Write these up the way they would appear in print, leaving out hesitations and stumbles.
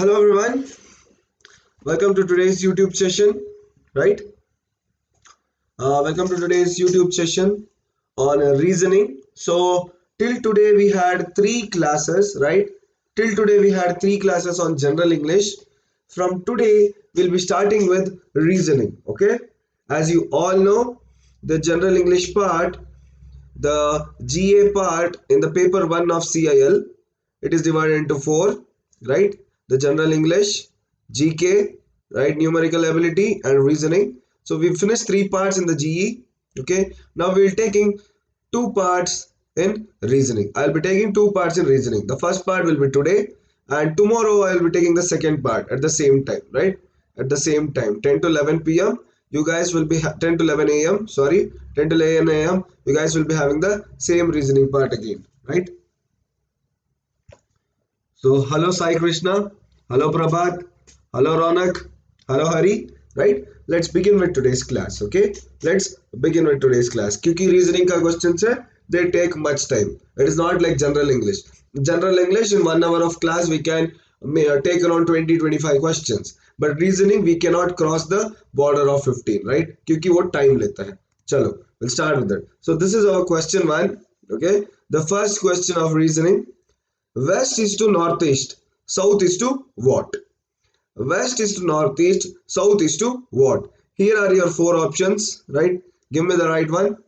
Hello everyone, welcome to today's YouTube session, right? Welcome to today's YouTube session on reasoning. So till today we had three classes, right? Till today we had three classes on general English. From today we'll be starting with reasoning, okay? As you all know, the general English part, the GA part in the paper 1 of CIL, it is divided into four, right? The general English, GK, right? Numerical ability and reasoning. So we finished three parts in the GE. Okay. Now we'll taking two parts in reasoning. I'll be taking two parts in reasoning. The first part will be today, and tomorrow I'll be taking the second part at the same time, right? At the same time, 10 to 11 p.m. You guys will be 10 to 11 a.m. Sorry, 10 to 11 a.m. You guys will be having the same reasoning part again, right? So hello Sai Krishna, hello Prabhat, hello Ronak, hello Hari, right? Let's begin with today's class, okay? Let's begin with today's class. क्योंकि reasoning का questions है, they take much time. It is not like general English. General English in 1 hour of class we can take around 20-25 questions. But reasoning we cannot cross the border of 15, right? क्योंकि वो time लेता है. चलो, we'll start with that. So this is our question 1, okay? The first question of reasoning. West is to northeast, south is to what? West is to northeast, south is to what? Here are your four options, right? Give me the right one.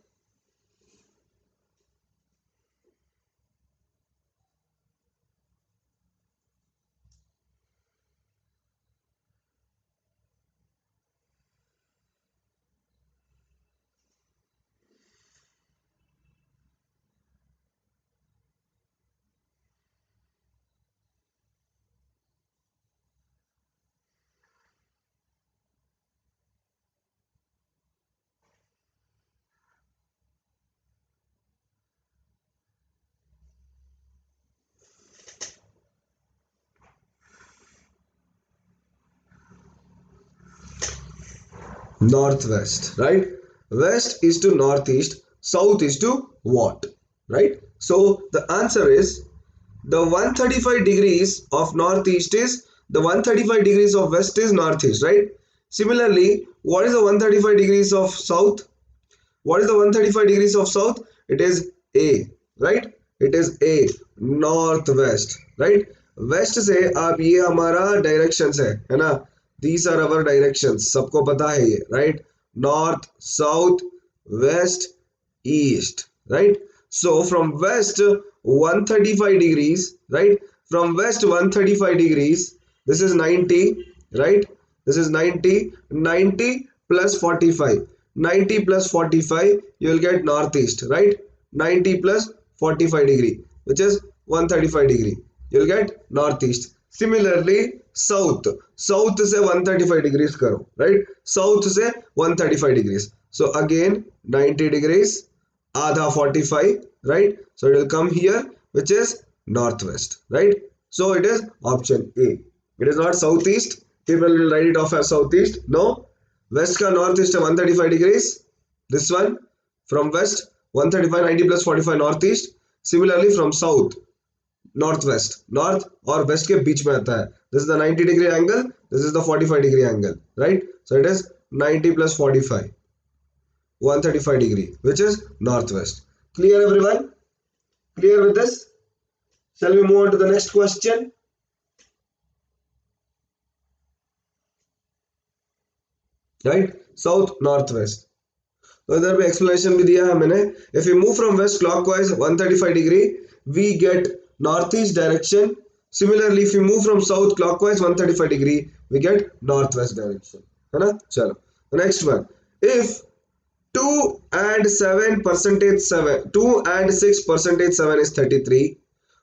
Northwest, right? West is to northeast, south is to what? Right? So the answer is the 135 degrees of northeast is the 135 degrees of west is northeast, right? Similarly, what is the 135 degrees of south? What is the 135 degrees of south? It is A, right? It is A, northwest, right? West से अब ये हमारा directions है ना? These are our directions. सबको पता है ये, right? North, south, west, east, right? So from west 135 degrees, right? From west 135 degrees, this is 90, right? This is 90 plus 45. 90 plus 45, you will get northeast, right? 90 plus 45 degree, which is 135 degree. You will get northeast. Similarly, south. South से 135 degrees करो, right? South से 135 degrees. So again 90 degrees, आधा 45, right? So it will come here, which is northwest, right? So it is option A. It is not southeast. People will write it off as southeast. No. West का northeast है 135 degrees. This one from west 135, 90 plus 45 northeast. Similarly from south northwest, north और west के बीच में आता है. This is the 90 degree angle. This is the 45 degree angle, right? So it is 90 plus 45, 135 degree, which is northwest. Clear everyone? Clear with this? Shall we move on to the next question? Right? South, northwest. तो इधर भी explanation भी दिया है मैंने. If we move from west clockwise 135 degree, we get northeast direction. Similarly, if we move from south clockwise 135 degree, we get northwest direction. है ना? चलो. The next one. If 2 and 7 percentage 7, 2 and 6 percentage 7 is 33,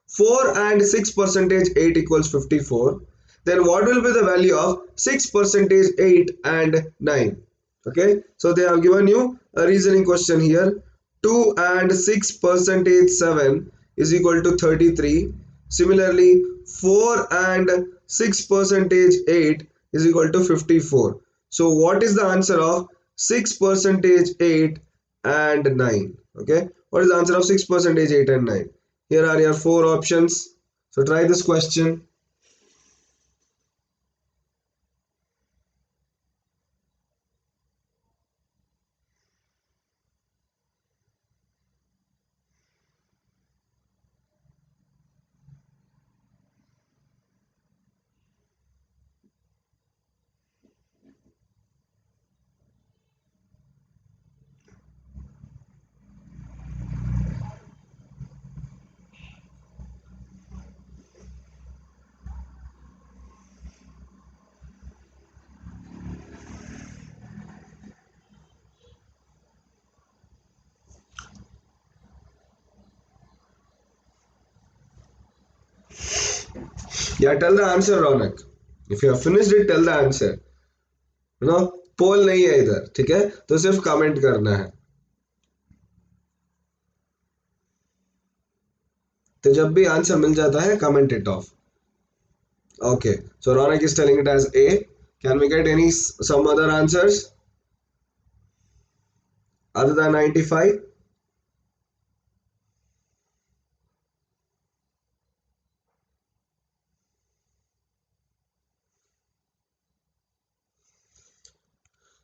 4 and 6 percentage 8 equals 54, then what will be the value of 6 percentage 8 and 9? Okay, so they have given you a reasoning question here. 2 and 6 percentage 7 is equal to 33. Similarly, 4 and 6 percentage 8 is equal to 54. So what is the answer of 6 percentage 8 and 9? Okay, what is the answer of 6 percentage 8 and 9? 9. Here are your four options. So try this question. Yeah, tell the answer, Ronak. If you have finished it, tell the answer. No pole नहीं है इधर, ठीक है, तो सिर्फ comment करना है. तो जब भी आंसर मिल जाता है comment it of. Okay, so Ronak is telling it as A. Can we get any some other answers other than 95?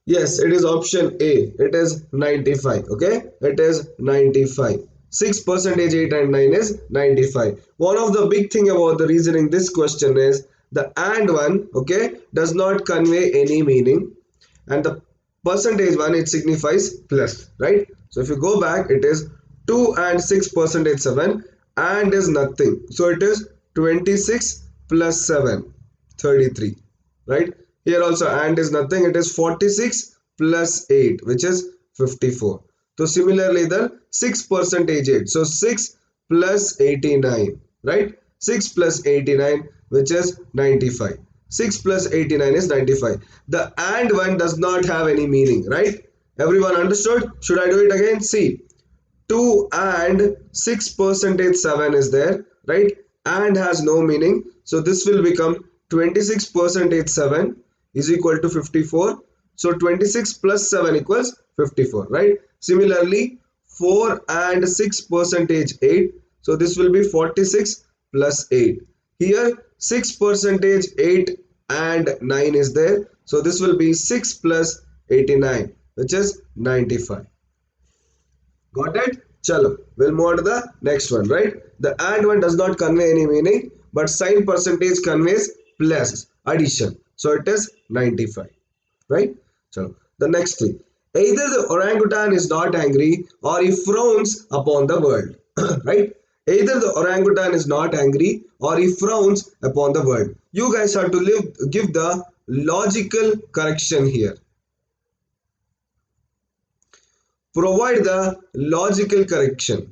Yes, it is option A. It is 95. Okay, it is 95. 6%, 8 and 9 is 95. One of the big thing about the reasoning this question is the and one, okay, does not convey any meaning, and the percentage one, it signifies plus, right? So if you go back, it is 2 and 6% 7, and is nothing, so it is 26 plus 7, 33, right? Here also and is nothing, it is 46 plus 8, which is 54. So similarly the 6% 8, so 6 plus 89, right? 6 plus 89, which is 95. 6 plus 89 is 95. The and one does not have any meaning, right? Everyone understood? Should I do it again? See, 2 and 6% 7 is there, right? And has no meaning, so this will become 26% 7 is equal to 54. So 26 plus 7 equals 54, right? Similarly, 4 and 6% 8, so this will be 46 plus 8. Here 6% 8 and 9 is there, so this will be 6 plus 89, which is 95. Got it? Chalo, we'll move on to the next one, right? The and one does not convey any meaning, but sign percentage conveys plus addition. So it is 95, right? So the next thing, either the orangutan is not angry or he frowns upon the world, right? Either the orangutan is not angry or he frowns upon the world. You guys have to give the logical correction here. Provide the logical correction,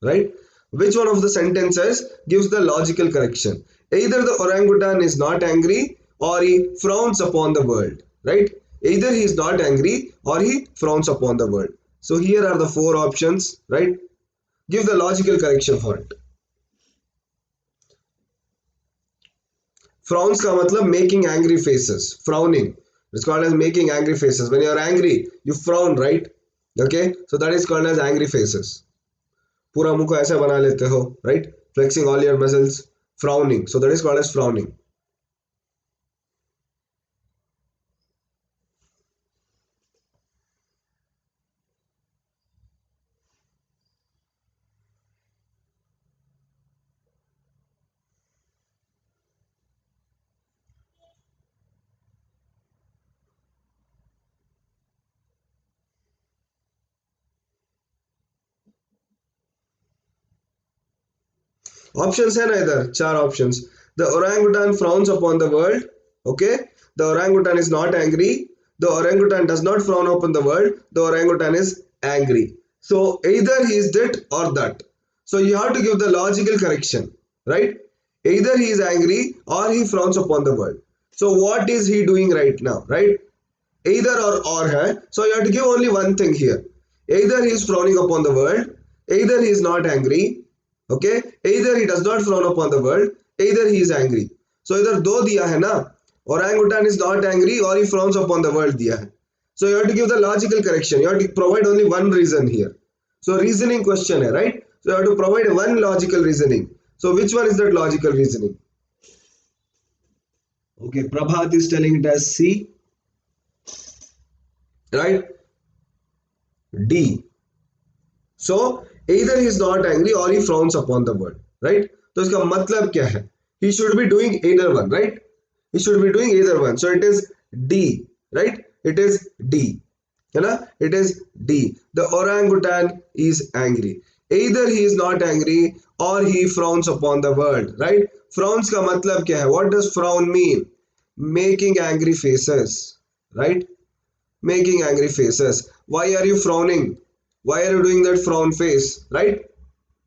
right? Which one of the sentences gives the logical correction? Either the orangutan is not angry or he frowns upon the world, right? Either he is not angry or he frowns upon the world. So here are the four options, right? Give the logical correction for it. Frowns का मतलब making angry faces, frowning. It's called as making angry faces. When you are angry, you frown, right? Okay, so that is called as angry faces. पूरा मुंह को ऐसे बना लेते हो, right? Flexing all your muscles, frowning. So that is called as frowning. Options है ना इधर, चार options. The orangutan frowns upon the world. Okay, the orangutan is not angry. The orangutan does not frown upon the world. The orangutan is angry. So either he is that or that. So you have to give the logical correction, right? Either he is angry or he frowns upon the world. So what is he doing right now, right? Either or hai. So you have to give only one thing here. Either he is frowning upon the world, either he is not angry, okay, either he does not frown upon the world, either he is angry. So इधर दो दिया है ना, orangutan is not angry or he frowns upon the world दिया है. So you have to give the logical correction. You have to provide only one reason here. So reasoning question है, right? So you have to provide one logical reasoning. So which one is that logical reasoning? Okay, Prabhat is telling it as C, right? D. So either he is not angry or he frowns upon the world, right? तो इसका मतलब क्या है? He should be doing either one, right? He should be doing either one. So it is D, right? It is D, है ना? It is D. The orangutan is angry. Either he is not angry or he frowns upon the world, right? Frowns का मतलब क्या है? What does frown mean? Making angry faces, right? Making angry faces. Why are you frowning? Why are you doing that frown face, right?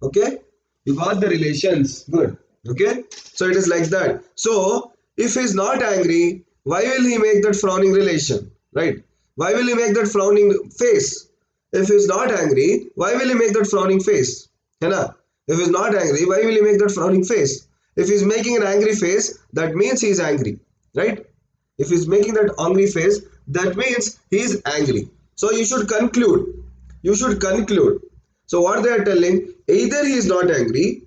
Okay, you got the relations. Good. Okay, so it is like that. So if he is not angry, why will he make that frowning relation, right? Why will he make that frowning face? If he is not angry, why will he make that frowning face? है ना? If he is not angry, why will he make that frowning face? If he is making an angry face, that means he is angry, right? If he is making that angry face, that means he is angry. So you should conclude. You should conclude. So what they are telling, either he is not angry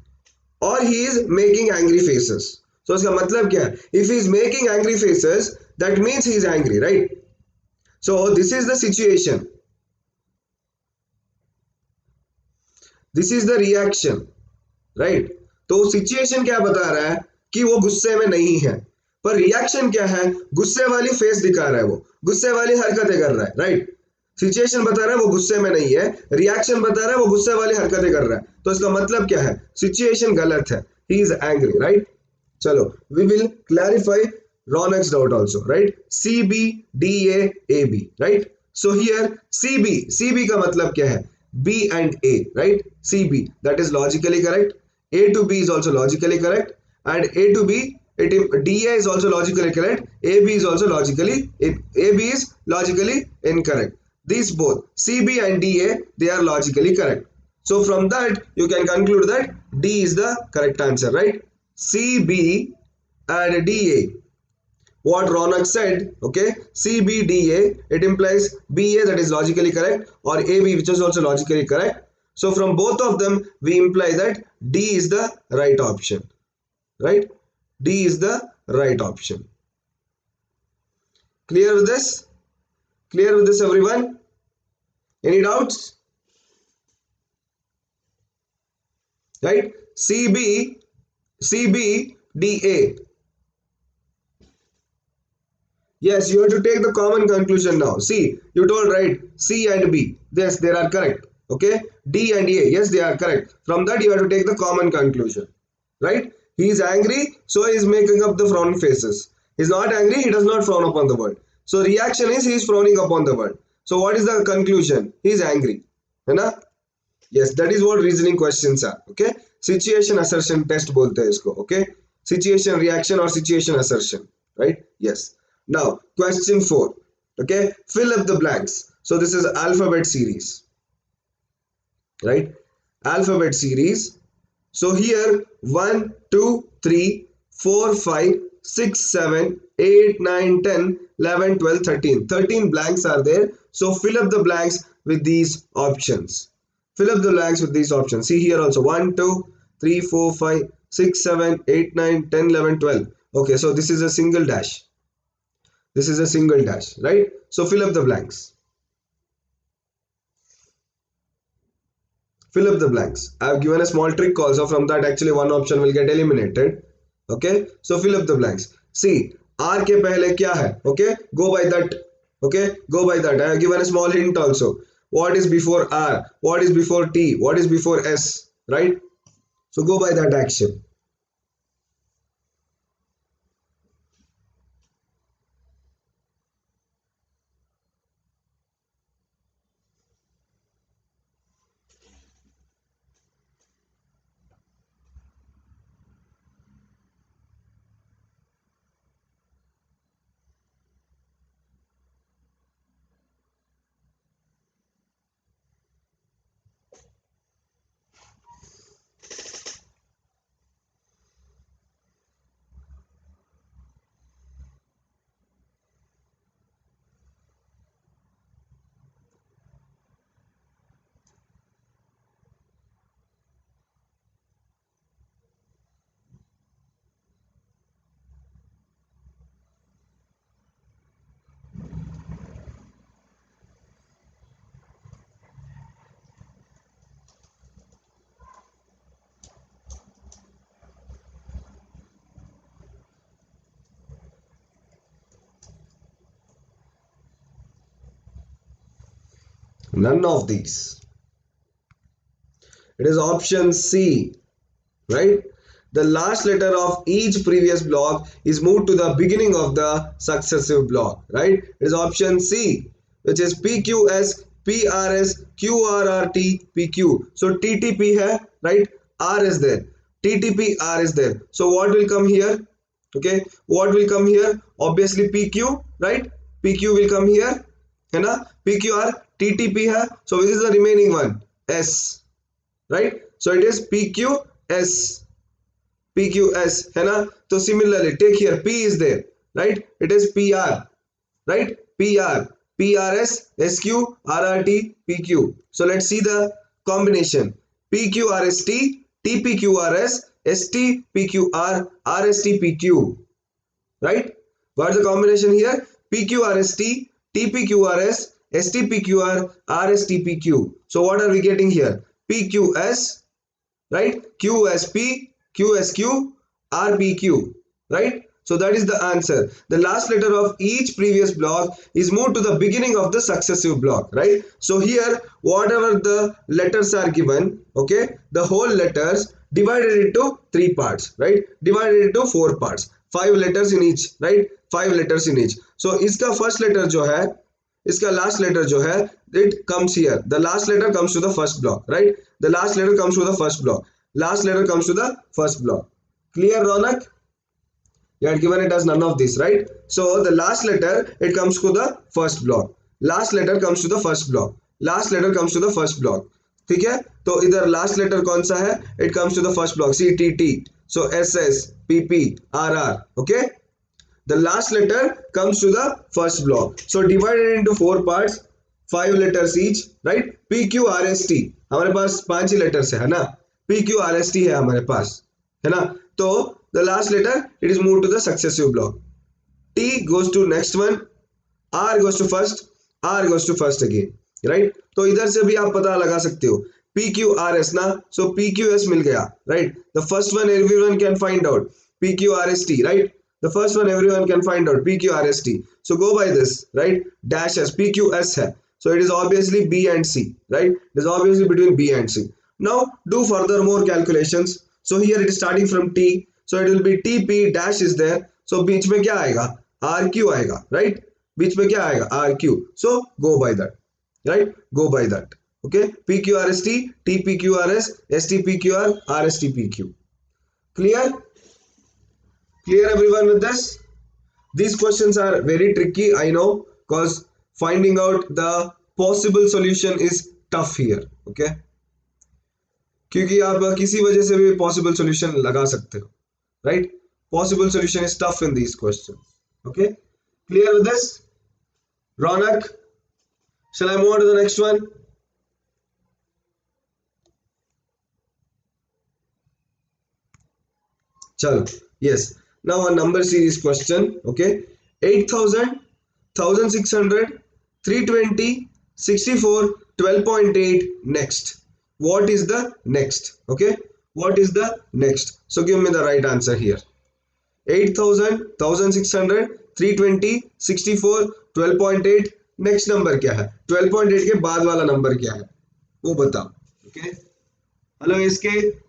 or he is making angry faces. So इसका मतलब क्या है? If he is making angry faces, that means he is angry, right? So this is the situation. This is the reaction, right? तो situation क्या बता रहा है कि वो गुस्से में नहीं है, पर रिएक्शन क्या है? गुस्से वाली फेस दिखा रहा है, वो गुस्से वाली हरकतें कर रहा है, राइट? सिचुएशन बता रहा है वो गुस्से में नहीं है, रिएक्शन बता रहा है वो गुस्से वाली हरकतें कर रहा है, तो इसका मतलब क्या है? सिचुएशन गलत है, ही इज एंग्री, राइट? चलो, we will clarify Ronak's doubt also, right? CB, DA, AB, right? So here CB का मतलब क्या है? B and A, right? CB, that is logically correct. A to B is also logically correct, and A to B, DA is also logically correct. AB is also AB is logically incorrect. These both CB and DA, they are logically correct. So from that you can conclude that D is the correct answer, right? CB and DA. What Ronak said, okay, CBDA, it implies BA, that is logically correct, or AB, which is also logically correct. So from both of them, we imply that D is the right option, right? D is the right option. Clear with this? Clear with this, everyone? Any doubts? Right? CBDA. Yes, you have to take the common conclusion now. See, you told right, C and B. Yes, they are correct. Okay, D and A. Yes, they are correct. From that, you have to take the common conclusion. Right? He is angry, so he is making up the frown faces. He is not angry, he does not frown upon the world. So reaction is he is frowning upon the world. So what is the conclusion? He is angry. है ना? Yes, that is what reasoning questions are. Okay, situation assertion test बोलते हैं इसको. Okay, situation reaction or situation assertion. Right? Yes. Now, question 4. Okay, fill up the blanks. So this is alphabet series, right? Alphabet series. So here 1, 2, 3, 4, 5, 6, 7, 8, 9, 10, 11, 12, 13. 13 blanks are there. So fill up the blanks with these options. Fill up the blanks with these options. See here also 1, 2, 3, 4, 5, 6, 7, 8, 9, 10, 11, 12. Okay, so this is a single dash. This is a single dash, right? So fill up the blanks. Fill up the blanks. I have given a small trick also. From that actually one option will get eliminated. Okay, so fill up the blanks. See, R के पहले क्या है? Okay, go by that. Okay, go by that. I have given a small hint also. What is before R? What is before T? What is before S? Right? So go by that action. None of these. It is option C, right? The last letter of each previous block is moved to the beginning of the successive block, right? It is option C, which is PQS, PRS, QRRT, PQ. So TTP है, right? R is there. TTPR is there. So what will come here? Okay, what will come here? Obviously PQ, right? PQ will come here, है ना? PQR TTP है. So this is the remaining one, S, right? So it is PQS. PQS है ना? So similarly take here P is there, right? It is PR, right? PR, PRS, SQ, RRT, PQ. So let's see the combination. PQRST, TPQRS, STPQR, RSTPQ, right? What's the combination here? PQRST, TPQRS, STPQR, RSTPQ. So what are we getting here? PQS, right? QSP, QSQ, RPQ, right? So that is the answer. The last letter of each previous block is moved to the beginning of the successive block, right? So here, whatever the letters are given, okay, the whole letters divided into 3 parts, right? Divided into 4 parts. 5 letters in each, right? 5 letters in each. So इसका first letter जो है, इसका last letter जो है, it comes here. The last letter comes to the first block, right? The last letter comes to the first block. Last letter comes to the first block. Clear, Ronak? You had given it as none of this, right? So the last letter, it comes to the first block. Last letter comes to the first block. Last letter comes to the first block. ठीक है? तो इधर last letter कौन सा है? It comes to the first block. CTT. So SS, PP, RR. Okay? The last letter comes to the first block. So divided into 4 parts, 5 letters each, right? PQRST. हमारे पास 5 ही letters है ना? PQRST है हमारे पास, है ना? तो the last letter, it is moved to the successive block. T goes to next one, R goes to first, R goes to first again, right? तो इधर से भी आप पता लगा सकते हो PQRS ना, so PQS मिल गया, right? The first one everyone can find out, PQRST, right? The first one everyone can find out, PQRST. So go by this, right? Dash S, PQS है. So it is obviously B and C, right? It is obviously between B and C. Now do further more calculations. So here it is starting from T. So it will be TP dash is there. So बीच में क्या आएगा? RQ आएगा, right? बीच में क्या आएगा? RQ. So go by that, right? Go by that. Okay? PQRST, TPQRS, STPQR, RSTPQ. Clear? Clear everyone with this? These questions are very tricky, I know, because finding out the possible solution is tough here. Okay? क्योंकि आप किसी वजह से भी possible solution लगा सकते हो, right? Possible solution is tough in these questions. Okay? Clear with this? Ronak, shall I move on to the next one? Chalo. Yes. Now a number series question. Okay? 8,000, 1,600, 320, 64, 12.8. Next. What is the next? Okay? What is the next? So give me the right answer here. 8,000, 1,600, 320, 64, 12.8. Next number क्या है? 12.8 के बाद वाला number क्या है वो बताओ. Okay, hello इसके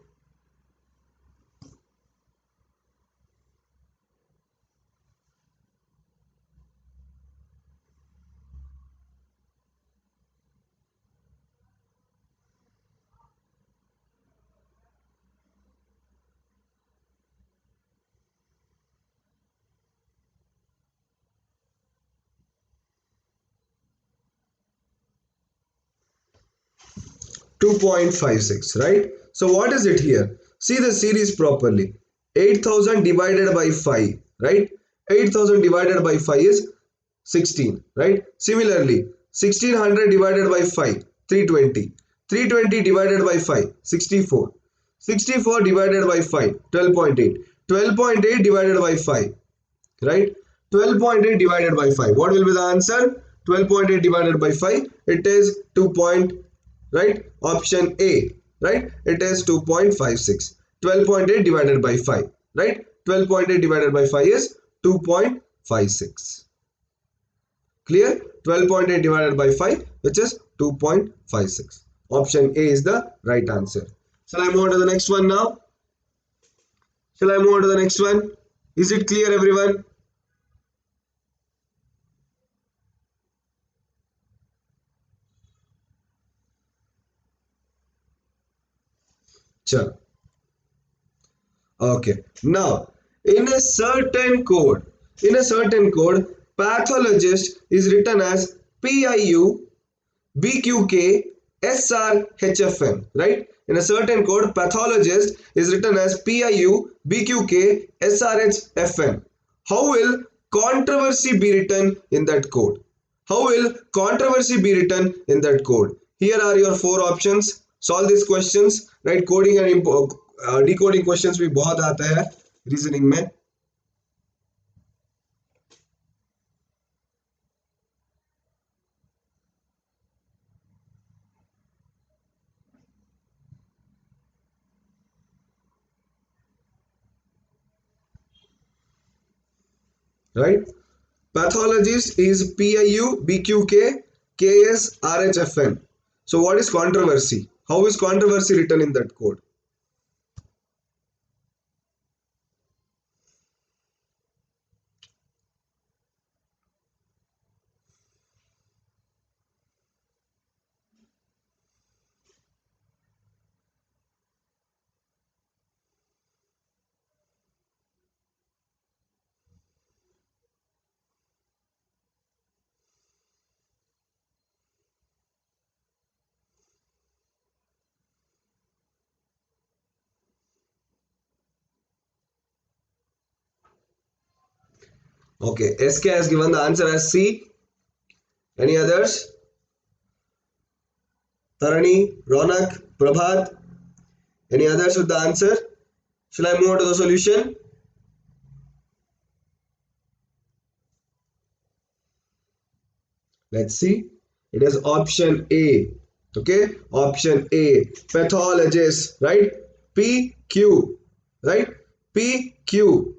2.56, right? So what is it here? See the series properly. 8,000 divided by 5, right? 8,000 divided by 5 is 16, right? Similarly, 1600 divided by 5, 320. 320 divided by 5, 64. 64 divided by 5, 12.8. 12.8 divided by 5, right? 12.8 divided by 5. What will be the answer? 12.8 divided by 5. It is 2. Right? Option A. Right? It is 2.56. 12.8 divided by 5. Right? 12.8 divided by 5 is 2.56. Clear? 12.8 divided by 5, which is 2.56. Option A is the right answer. Shall I move on to the next one now? Shall I move on to the next one? Is it clear, everyone? Chalo. Okay. Now, in a certain code, pathologist is written as PIU BQK SRHFN, right? In a certain code, pathologist is written as PIU BQK SRHFN. How will controversy be written in that code? How will controversy be written in that code? Here are your four options. Solve these questions, right? Coding and decoding questions भी बहुत आता है reasoning में. Right? Pathologist is PIU BQK KS RHFN. So what is controversy? How is controversy written in that code? Okay, SK has given the answer as C. Any others? Tarani, Ronak, Prabhat. Any others with the answer? Shall I move on to the solution? Let's see. It is option A. Okay, option A. Pathologist, right? PQ, right? PQ.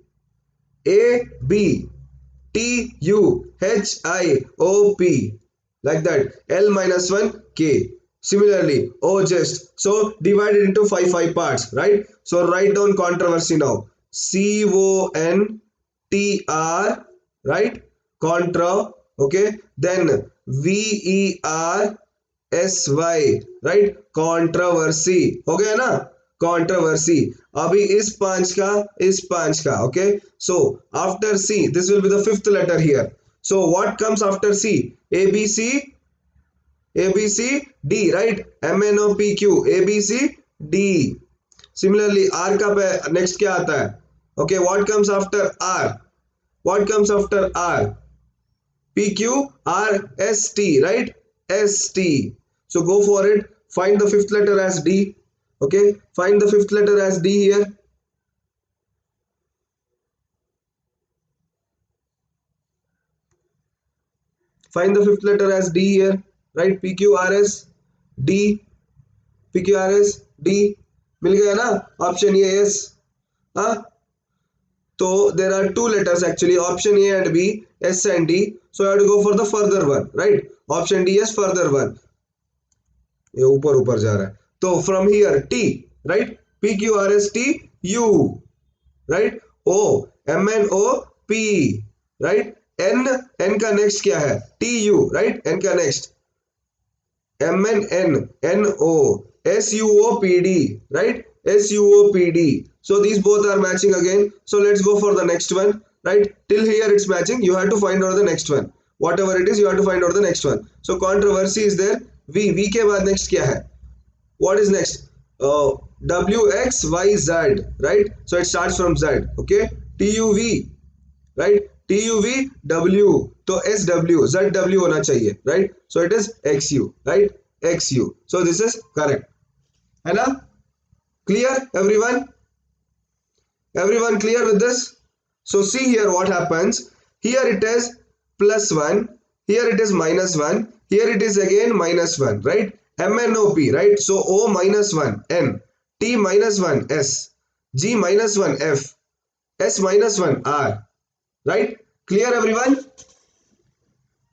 A B T U H I O P, like that. L minus 1 K. Similarly, O just. So divide it into five parts, right? So write down controversy now. CONTR, right? Contra. Okay. Then VERSY, right? Controversy. हो गया ना? Controversy. अभी इस पांच का, okay? So after C, this will be the fifth letter here. So what comes after C? ABC D, right? MNOPQ, ABC D. Similarly, R का next क्या आता है? Okay, what comes after R? What comes after R? PQRST, right? ST. So go for it. Find the fifth letter as D. Okay, find the fifth letter as D here. Find the fifth letter as D here, right? PQRS D. PQRS D. मिल गया ना? Option A, yes. हाँ? So there are two letters actually, option A and B, S and D. So I have to go for the further one, right? Option D is further one. ये ऊपर ऊपर जा रहा है. तो from here T, right? PQRST U, right? O MNOP, right? N का next क्या है? TU, right? N का next MNNO SUOPD, right? SUOPD. So these both are matching again. So let's go for the next one, right? Till here it's matching. You have to find out the next one. Whatever it is, you have to find out the next one. So controversy is there. V के बाद next क्या है? What is next? WXYZ, right? So it starts from Z. Okay. TUV, right? TUV W. तो SW, ZW होना चाहिए, right? So it is XU, right? XU. So this is correct. है ना? Clear, everyone? Everyone clear with this? So see here what happens. Here it is +1. Here it is -1. Here it is again -1, right? MNOP, right? So O -1 N, T -1 S, G -1 F, S -1 R, right? Clear, everyone?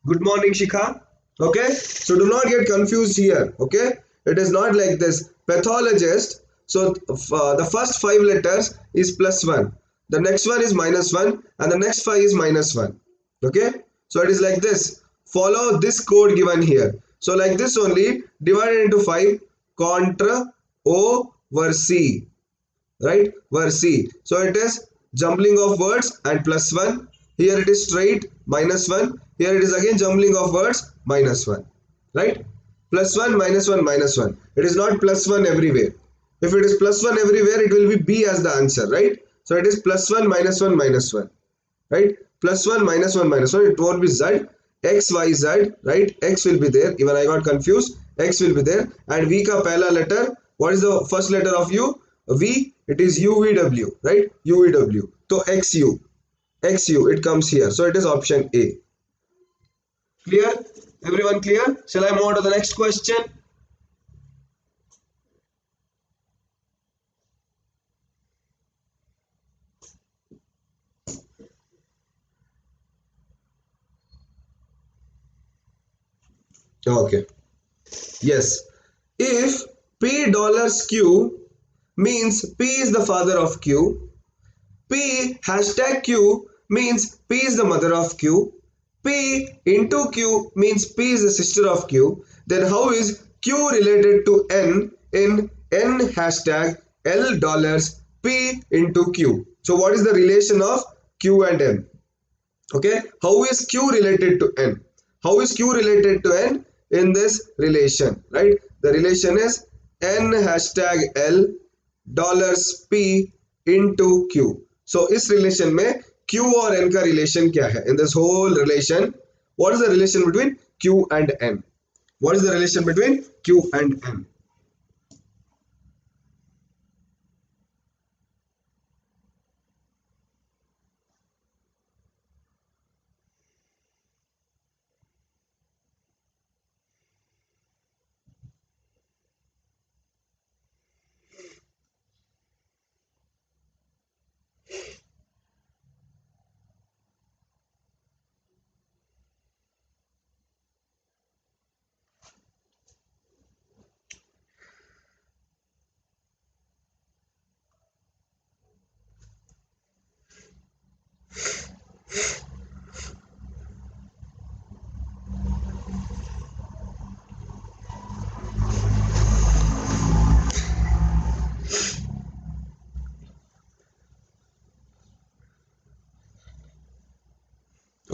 Good morning, Shikha. Okay, so do not get confused here. Okay, it is not like this. Pathologist. So the first 5 letters is +1, the next one is -1, and the next 5 is -1. Okay, so it is like this. Follow this code given here. So like this only, divided into 5, controversy, right, were C. So it is jumbling of words and +1. Here it is straight -1. Here it is again jumbling of words -1, right? +1 -1 -1. It is not +1 everywhere. If it is +1 everywhere, it will be B as the answer, right? So it is +1 -1 -1, right? +1 -1 -1. It won't be Z. X, Y, Z, right? X will be there. Even I got confused. X will be there. And V ka pehla letter. What is the first letter of U? V. It is UVW, right? UVW. So XU. XU. It comes here. So it is option A. Clear? Everyone clear? Shall I move on to the next question? Okay. Yes. If P dollars Q means P is the father of Q, P hashtag Q means P is the mother of Q, P into Q means P is the sister of Q, then how is Q related to N in N hashtag L dollars P into Q? So what is the relation of Q and N? Okay, how is Q related to N? How is Q related to N in this relation, right? The relation is N hashtag L dollars P into Q. So इस relation में Q और N का relation क्या है? In this whole relation, what is the relation between Q and N? What is the relation between Q and N?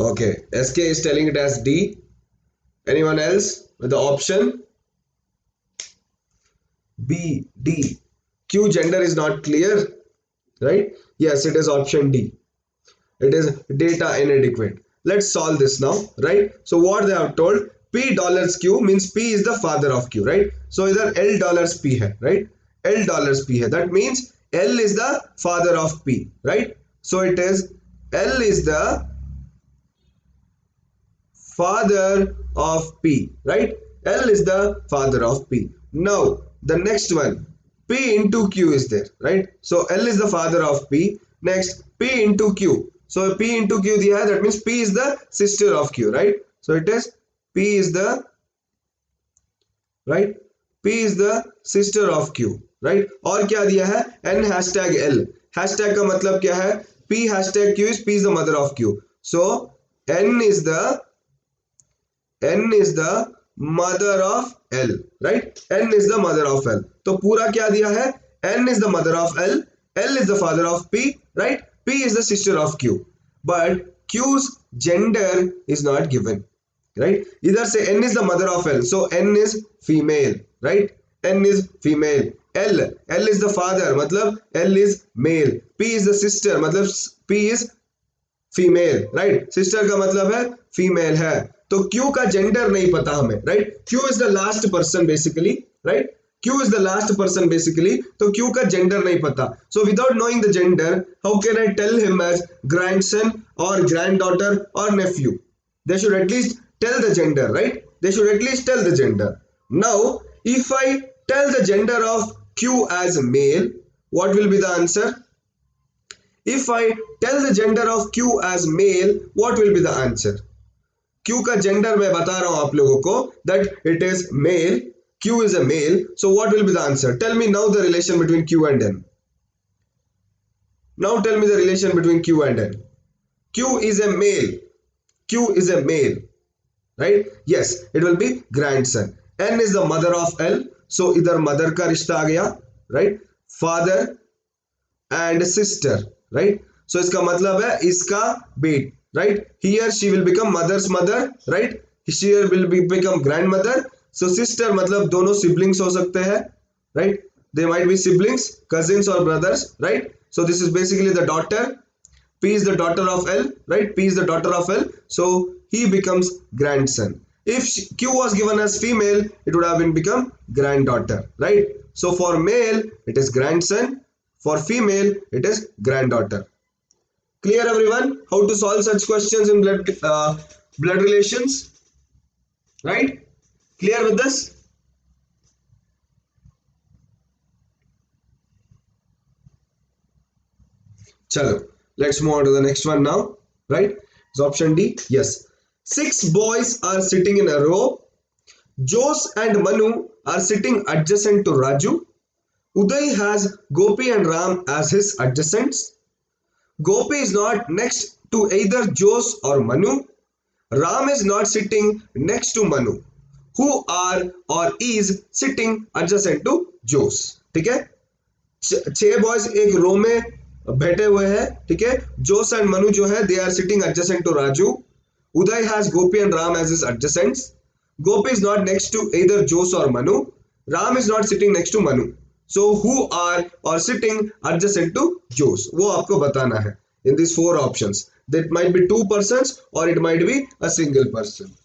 Okay, SK is telling it as D. Anyone else with the option? B, D. Q gender is not clear, right? Yes, it is option D. It is data inadequate. Let's solve this now, right? So what they have told, P dollars Q means P is the father of Q, right? So either L dollars P hai, right? L dollars P hai. That means L is the father of P, right? So it is L is the father of P, right? L is the father of P. Now the next one, P into Q is there, right? So L is the father of P. Next P into Q. So P into Q दिया है, that means P is the sister of Q, right? So it is P is the, right? P is the sister of Q, right? और क्या दिया है? N hashtag L. Hashtag का मतलब क्या है? P hashtag Q is P is the mother of Q. So N is the mother of L, right? N is the mother of L. तो पूरा क्या दिया है? N is the mother of L. L is the father of P, right? P is the sister of Q. But Q's gender is not given, right? Either say N is the mother of L. So N is female, right? N is female. L is the father, मतलब L is male. P is the sister, मतलब P is female, right? Sister का मतलब है female है. तो Q का gender नहीं पता हमें, right? Q is the last person basically, right? Q is the last person basically. तो क्यू का जेंडर नहीं पता. So without knowing the gender, how can I tell him as grandson और ग्रैंडडॉटर और nephew? They should at least tell the gender, right? They should at least tell the gender. Now, if I tell the gender of Q as male, what will be the answer? If I tell the gender of Q as male, what will be the answer? Q का gender मैं बता रहा हूं आप लोगों को that it is male. Q is a male. So what will be the answer? Tell me now the relation between Q and N. Now tell me the relation between Q and N. Q is a male. Q is a male. Right? Yes, it will be grandson. N is the mother of L. So इधर mother का रिश्ता आ गया. Right? Father and sister, right? So इसका मतलब है इसका बेट, right? Here she will become mother's mother, right? Here will become grandmother. So sister मतलब दोनों siblings हो सकते हैं, right? They might be siblings, cousins or brothers, right? So this is basically the daughter. P is the daughter of L, right? P is the daughter of L. So he becomes grandson. If Q was given as female, it would have been become granddaughter, right? So for male, it is grandson. For female, it is granddaughter. Clear everyone? How to solve such questions in blood relations, right? Clear with this? Chalo, let's move on to the next one now, right? It's option D. Yes. 6 boys are sitting in a row. Jose and Manu are sitting adjacent to Raju. Uday has Gopi and Ram as his adjacents. Gopi is not next to either Jose or Manu. Ram is not sitting next to Manu. Who are or is sitting adjacent to Jose? ठीक है, 6 boys एक रो में बैठे हुए हैं, ठीक है. जोस and Manu जो है, they are sitting adjacent to Raju. Uday has Gopi and Ram as his adjacents. Gopi is not next to either Jose or Manu. Ram is not sitting next to Manu. So who are or sitting adjacent to Jose, वो आपको बताना है in these 4 options. That might be 2 persons or it might be a single person.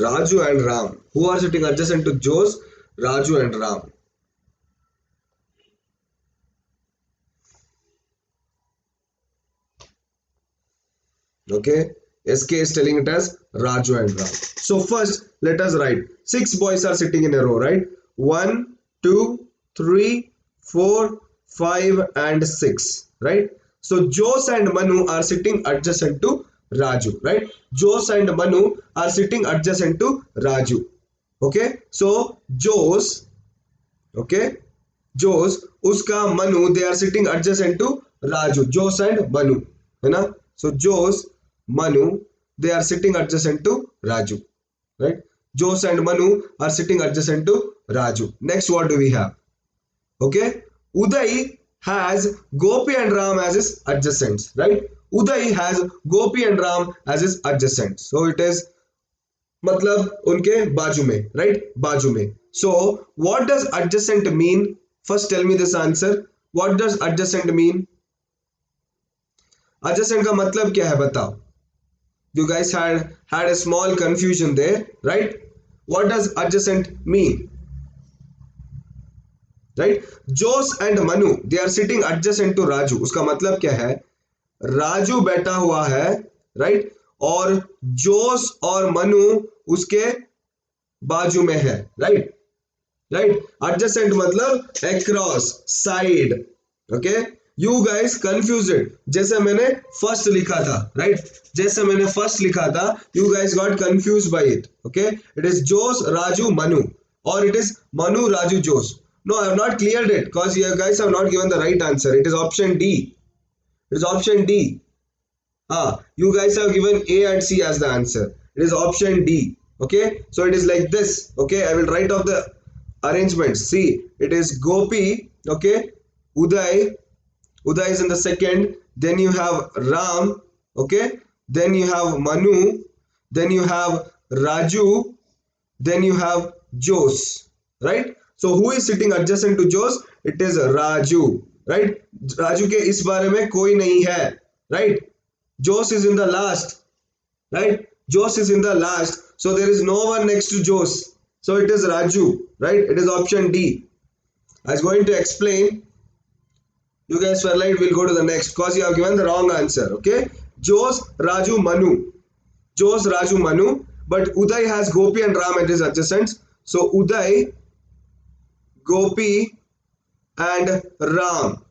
Raju and Ram. Who are sitting adjacent to Jose? Raju and Ram. Okay. SK is telling it as Raju and Ram. So first, let us write. 6 boys are sitting in a row, right? 1, 2, 3, 4, 5 and 6, right? So Jose and Manu are sitting adjacent to Raju, right? Jose and Manu are sitting adjacent to Raju. Okay. So Jose, okay, Jose, uska Manu, they are sitting adjacent to Raju. Jose and Manu, है ना? So Jose, Manu, they are sitting adjacent to Raju, right? Jose and Manu are sitting adjacent to Raju. Next, what do we have? Okay, Uday has Gopi and Ram as his adjacents, right? Uday has Gopi and Ram as his adjacents. So it is मतलब उनके बाजू में, right? बाजू में. So what does adjacent mean? First tell me this answer. What does adjacent mean? Adjacent का मतलब क्या है बताओ? You guys had a small confusion there, right? What does adjacent mean? Right? Jose and Manu, they are sitting adjacent to Raju. उसका मतलब क्या है? राजू बैठा हुआ है, right? और जोस और मनु उसके बाजू में है, right? Right? Adjacent मतलब across, side. Okay? You guys confuse it. जैसे मैंने first लिखा था, right? जैसे मैंने first लिखा था, you guys got confused by it. Okay? It is Jose, Raju, Manu, or it is Manu, Raju, Jose. No, I have not cleared it because you guys have not given the right answer. It is option D. It is option D. You guys have given A and C as the answer. It is option D. Okay, so it is like this. Okay, I will write off the arrangements. See, it is Gopi. Okay, Uday. Uday is in the second. Then you have Ram. Okay, then you have Manu. Then you have Raju. Then you have Jose. Right. So who is sitting adjacent to Jose? It is Raju. Right, Raju के इस बारे में कोई नहीं है, right, जोश is in the last, right, Josh is in the last, so there is no one next to Josh, so it is Raju, right, it is option D. I was going to explain, you guys were like we'll go to the next because you have given the wrong answer. Okay, Josh, Raju, Manu, Josh, Raju, Manu, but Uday has Gopi and Ram as his adjacents, so Uday, Gopi and Ram,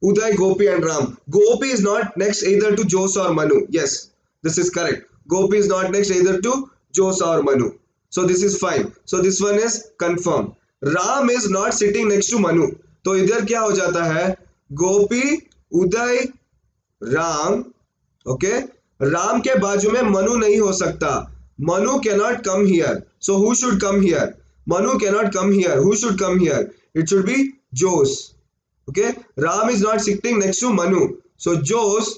Uday, Gopi and Ram. Gopi is not next either to Josh or Manu. Yes, this is correct. Gopi is not next either to Josh or Manu. So this is fine. So this one is confirmed. Ram is not sitting next to Manu. तो इधर क्या हो जाता है? गोपी, उदय, Ram. Okay, Ram के बाजू में मनु नहीं हो सकता. Manu cannot come here. So who should come here? Manu cannot come here. Who should come here? It should be Josh. Okay, Ram is not sitting next to Manu. So Josh.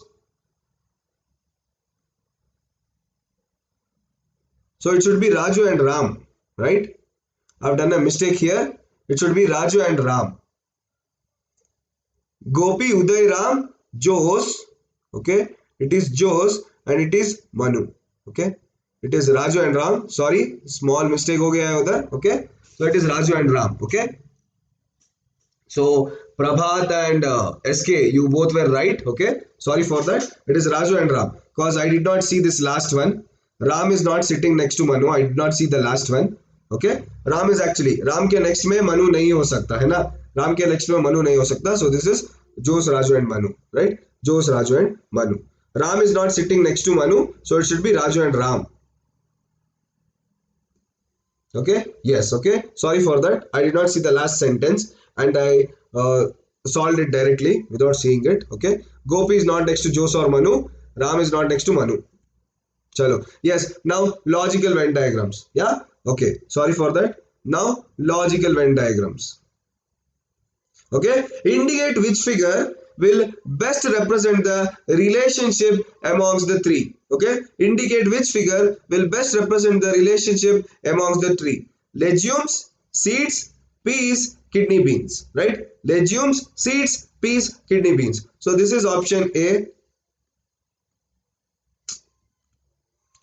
So it should be Raju and Ram, right? I've done a mistake here. It should be Raju and Ram. Gopi, Uday, Ram, Josh. Okay, it is Josh and it is Manu. Okay, it is Raju and Ram. Sorry, small mistake हो गया है उधर. Okay, so it is Raju and Ram. Okay, so Prabhat and SK, you both were right. Okay, sorry for that. It is Raju and Ram because I did not see this last one. Ram is not sitting next to Manu. I did not see the last one. Okay, Ram is actually, Ram के next में Manu नहीं हो सकता है ना, Ram के next में Manu नहीं हो सकता. So this is Josh, Raju and Manu, right? Josh, Raju and Manu. Ram is not sitting next to Manu, so it should be Raju and Ram. Okay, yes, okay, sorry for that. I did not see the last sentence and I solved it directly without seeing it. Okay, Gopi is not next to Josh or Manu. Ram is not next to Manu. Chalo, yes, now logical Venn diagrams. Yeah, okay, sorry for that. Now logical Venn diagrams. Okay, indicate which figure will best represent the relationship amongst the three. Okay, indicate which figure will best represent the relationship amongst the three. Legumes, seeds, peas, kidney beans, right? Legumes, seeds, peas, kidney beans. So this is option A.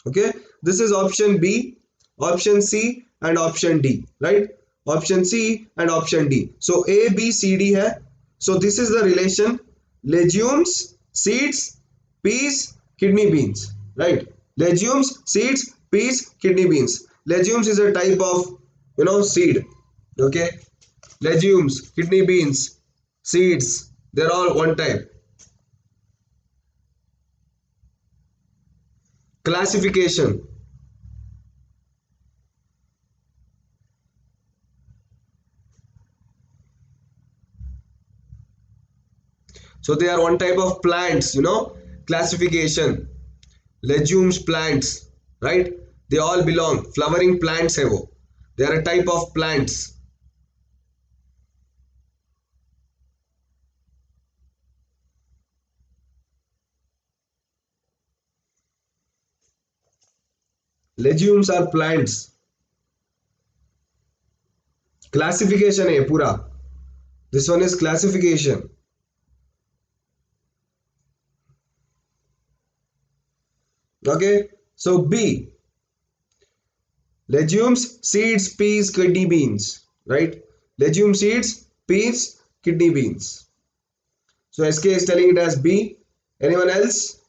Okay, this is option B, option C and option D, right? Option C and option D. So A, B, C, D है. So this is the relation: legumes, seeds, peas, kidney beans, right? Legumes, seeds, peas, kidney beans. Legumes is a type of seed. Okay, legumes, kidney beans, seeds, they're all one type. Classification. So they are one type of plants, classification. Legumes, plants, right? They all belong. Flowering plants hai wo. They are a type of plants. Legumes are plants. Classification है पूरा. This one is classification. Okay, so B. Legumes, seeds, peas, kidney beans, right? Legume, seeds, peas, kidney beans. So SK is telling it as B. Anyone else?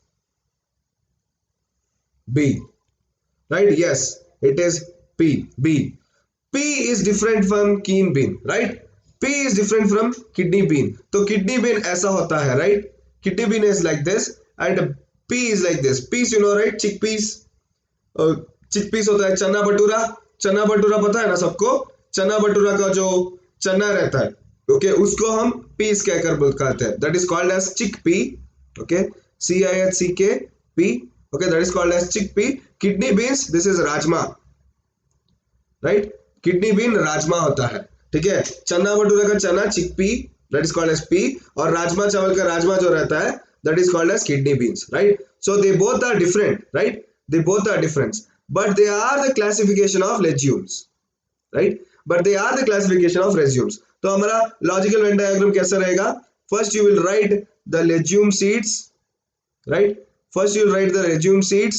B. Right? Yes, it is P. B. P is different from keen bean, right? P is different from kidney bean. तो kidney bean ऐसा होता है, right? Kidney bean is like this and P is like this. Peas, right? Chickpeas. Chickpeas होता है चना भटूरा. चना भटूरा पता है ना सबको? चना भटूरा का जो चना रहता है, okay, उसको हम peas कहकर बोलते हैं. That is called as chickpea. Okay, CILCKP. Okay, that is called as chickpea. Kidney beans, this is rajma, right? Kidney bean rajma होता है, ठीक है? चना भटूरा का चना chickpea, that is called as pea, और राजमा चावल का राजमा जो रहता है, that is called as kidney beans, right? So they both are different, right? They both are different, but they are the classification of legumes, right? But they are the classification of legumes. तो हमारा logical Venn diagram कैसा रहेगा? first you will write the legume seeds, right? First you will write the legume seeds,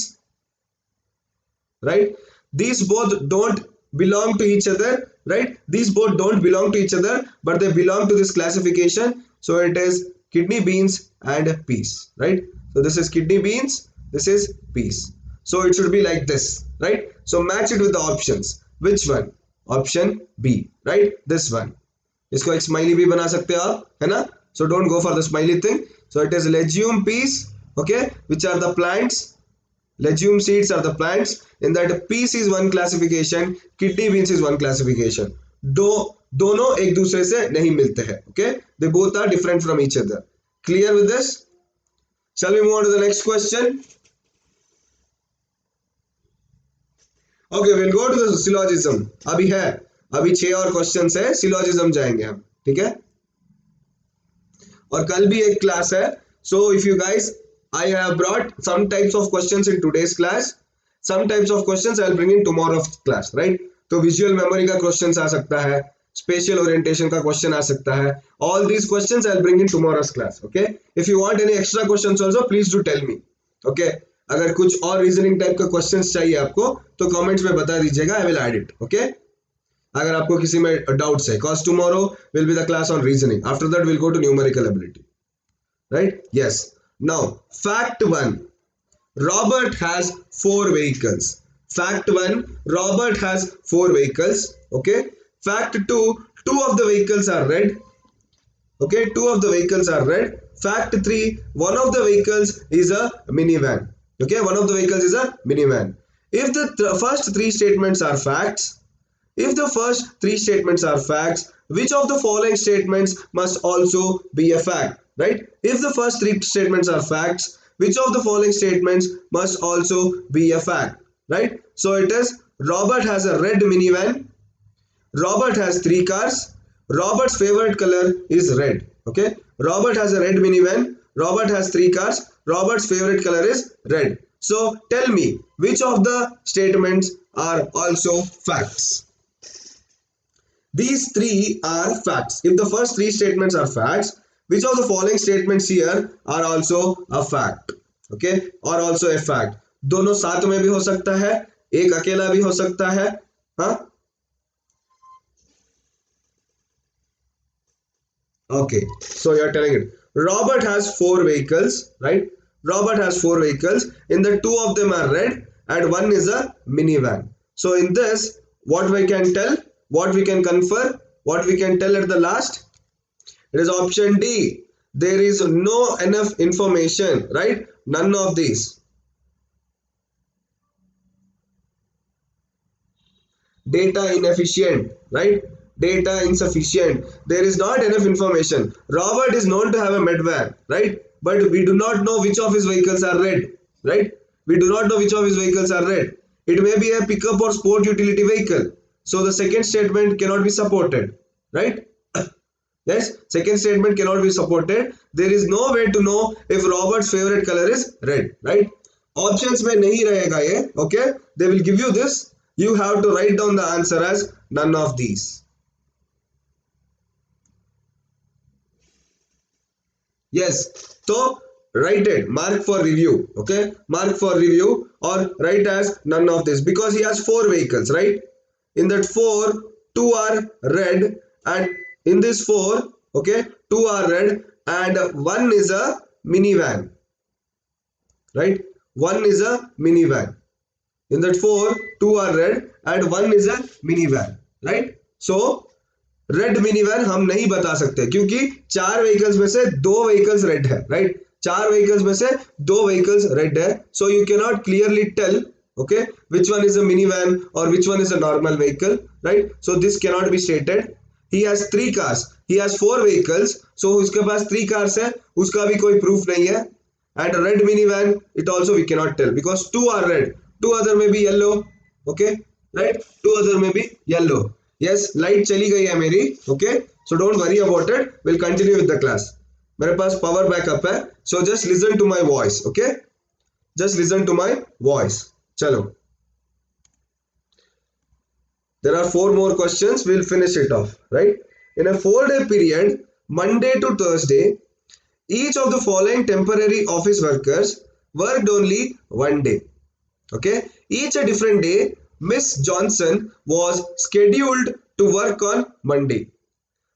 right? These both don't belong to each other, right? These both don't belong to each other, but they belong to this classification. So it is kidney beans and peas, right? So this is kidney beans, this is peas. So it should be like this, right? So match it with the options. Which one? Option B, right? This one. इसको एक smiley भी बना सकते हो आप, है ना? So don't go for the smiley thing. So it is legume peas, okay, which are the plants. Legume seeds are the plants. In that peas is one classification, kidney beans is one classification. दोनों एक दूसरे से नहीं मिलते हैं, okay? They both are different from each other. Clear with this? Shall we move on to the next question? Okay, we'll go to the syllogism. अभी 6 और questions है, syllogism जाएंगे हम, ठीक है? और कल भी एक क्लास है. So if you guys, I have brought some types of questions in today's class. Some types of questions I'll bring in tomorrow's class, right? तो visual memory का questions आ सकता है, spatial orientation का question आ सकता है. All these questions I'll bring in tomorrow's class, okay? If you want any extra questions also, please do tell me, okay? अगर कुछ और रीजनिंग टाइप का क्वेश्चंस चाहिए आपको तो कमेंट्स में बता दीजिएगा, I will add it, okay? अगर आपको किसी में डाउट्स है, cause tomorrow will be the class on reasoning. After that we'll go to numerical ability, right? Yes. Now fact 1, Robert has 4 vehicles. Fact 1, Robert has 4 vehicles, okay? Fact 2, 2 of the vehicles are red, okay? 2 of the vehicles are red. Fact 3, one of the vehicles is a minivan, okay? One of the vehicles is a minivan. If the first 3 statements are facts, which of the following statements must also be a fact, right? If the first 3 statements are facts, which of the following statements must also be a fact, right? So it is Robert has a red minivan, Robert has 3 cars, Robert's favorite color is red, okay? Robert has a red minivan, Robert has 3 cars, Robert's favorite color is red. So tell me which of the statements are also facts. These 3 are facts. If the first 3 statements are facts, which of the following statements here are also a fact, okay? Or also a fact. दोनों साथ में भी हो सकता है, एक अकेला भी हो सकता है, हाँ? Okay, so you are telling it. Robert has 4 vehicles, right? Robert has 4 vehicles. In the 2 of them are red and 1 is a minivan. So in this, what we can tell, what we can confer, what we can tell at the last, it is option D. There is no enough information, right? None of these. Data inefficient, right? Data insufficient. There is not enough information. Robert is known to have a minivan, right? But we do not know which of his vehicles are red, right? We do not know which of his vehicles are red. It may be a pickup or sport utility vehicle. So the second statement cannot be supported, right? Yes, second statement cannot be supported. There is no way to know if Robert's favorite color is red, right? Options में नहीं रहेगा ये, okay? They will give you this. You have to write down the answer as none of these. Yes, so write it, mark for review, okay? Mark for review or write as none of this because he has 4 vehicles, right? In that 4, 2 are red and in this 4, okay, 2 are red and 1 is a minivan, right? 1 is a minivan. In that 4, 2 are red and 1 is a minivan, right? So red minivan हम नहीं बता सकते क्योंकि 4 vehicles में से 2 vehicles red है, right? 4 vehicles में से 2 व्हीकल्स रेड है. So you can not clearly tell, okay, which one is a minivan or which one is a normal vehicle, right? So this cannot be stated. He has 3 cars, he has 4 vehicles, so उसके पास 3 cars है, उसका भी कोई proof नहीं है. And a red minivan, it also we cannot tell because 2 are red, 2 other may be yellow, okay, right? 2 other may be yellow. Yes, light चली गई है मेरी, okay, so don't worry about it. We'll continue with the class. मेरे पास power backup है, so just listen to my voice, okay? Just listen to my voice. चलो. There are 4 more questions. We'll finish it off, right? In a 4-day period, Monday to Thursday, Each of the following temporary office workers worked only one day. Okay, each a different day. Miss Johnson was scheduled to work on Monday,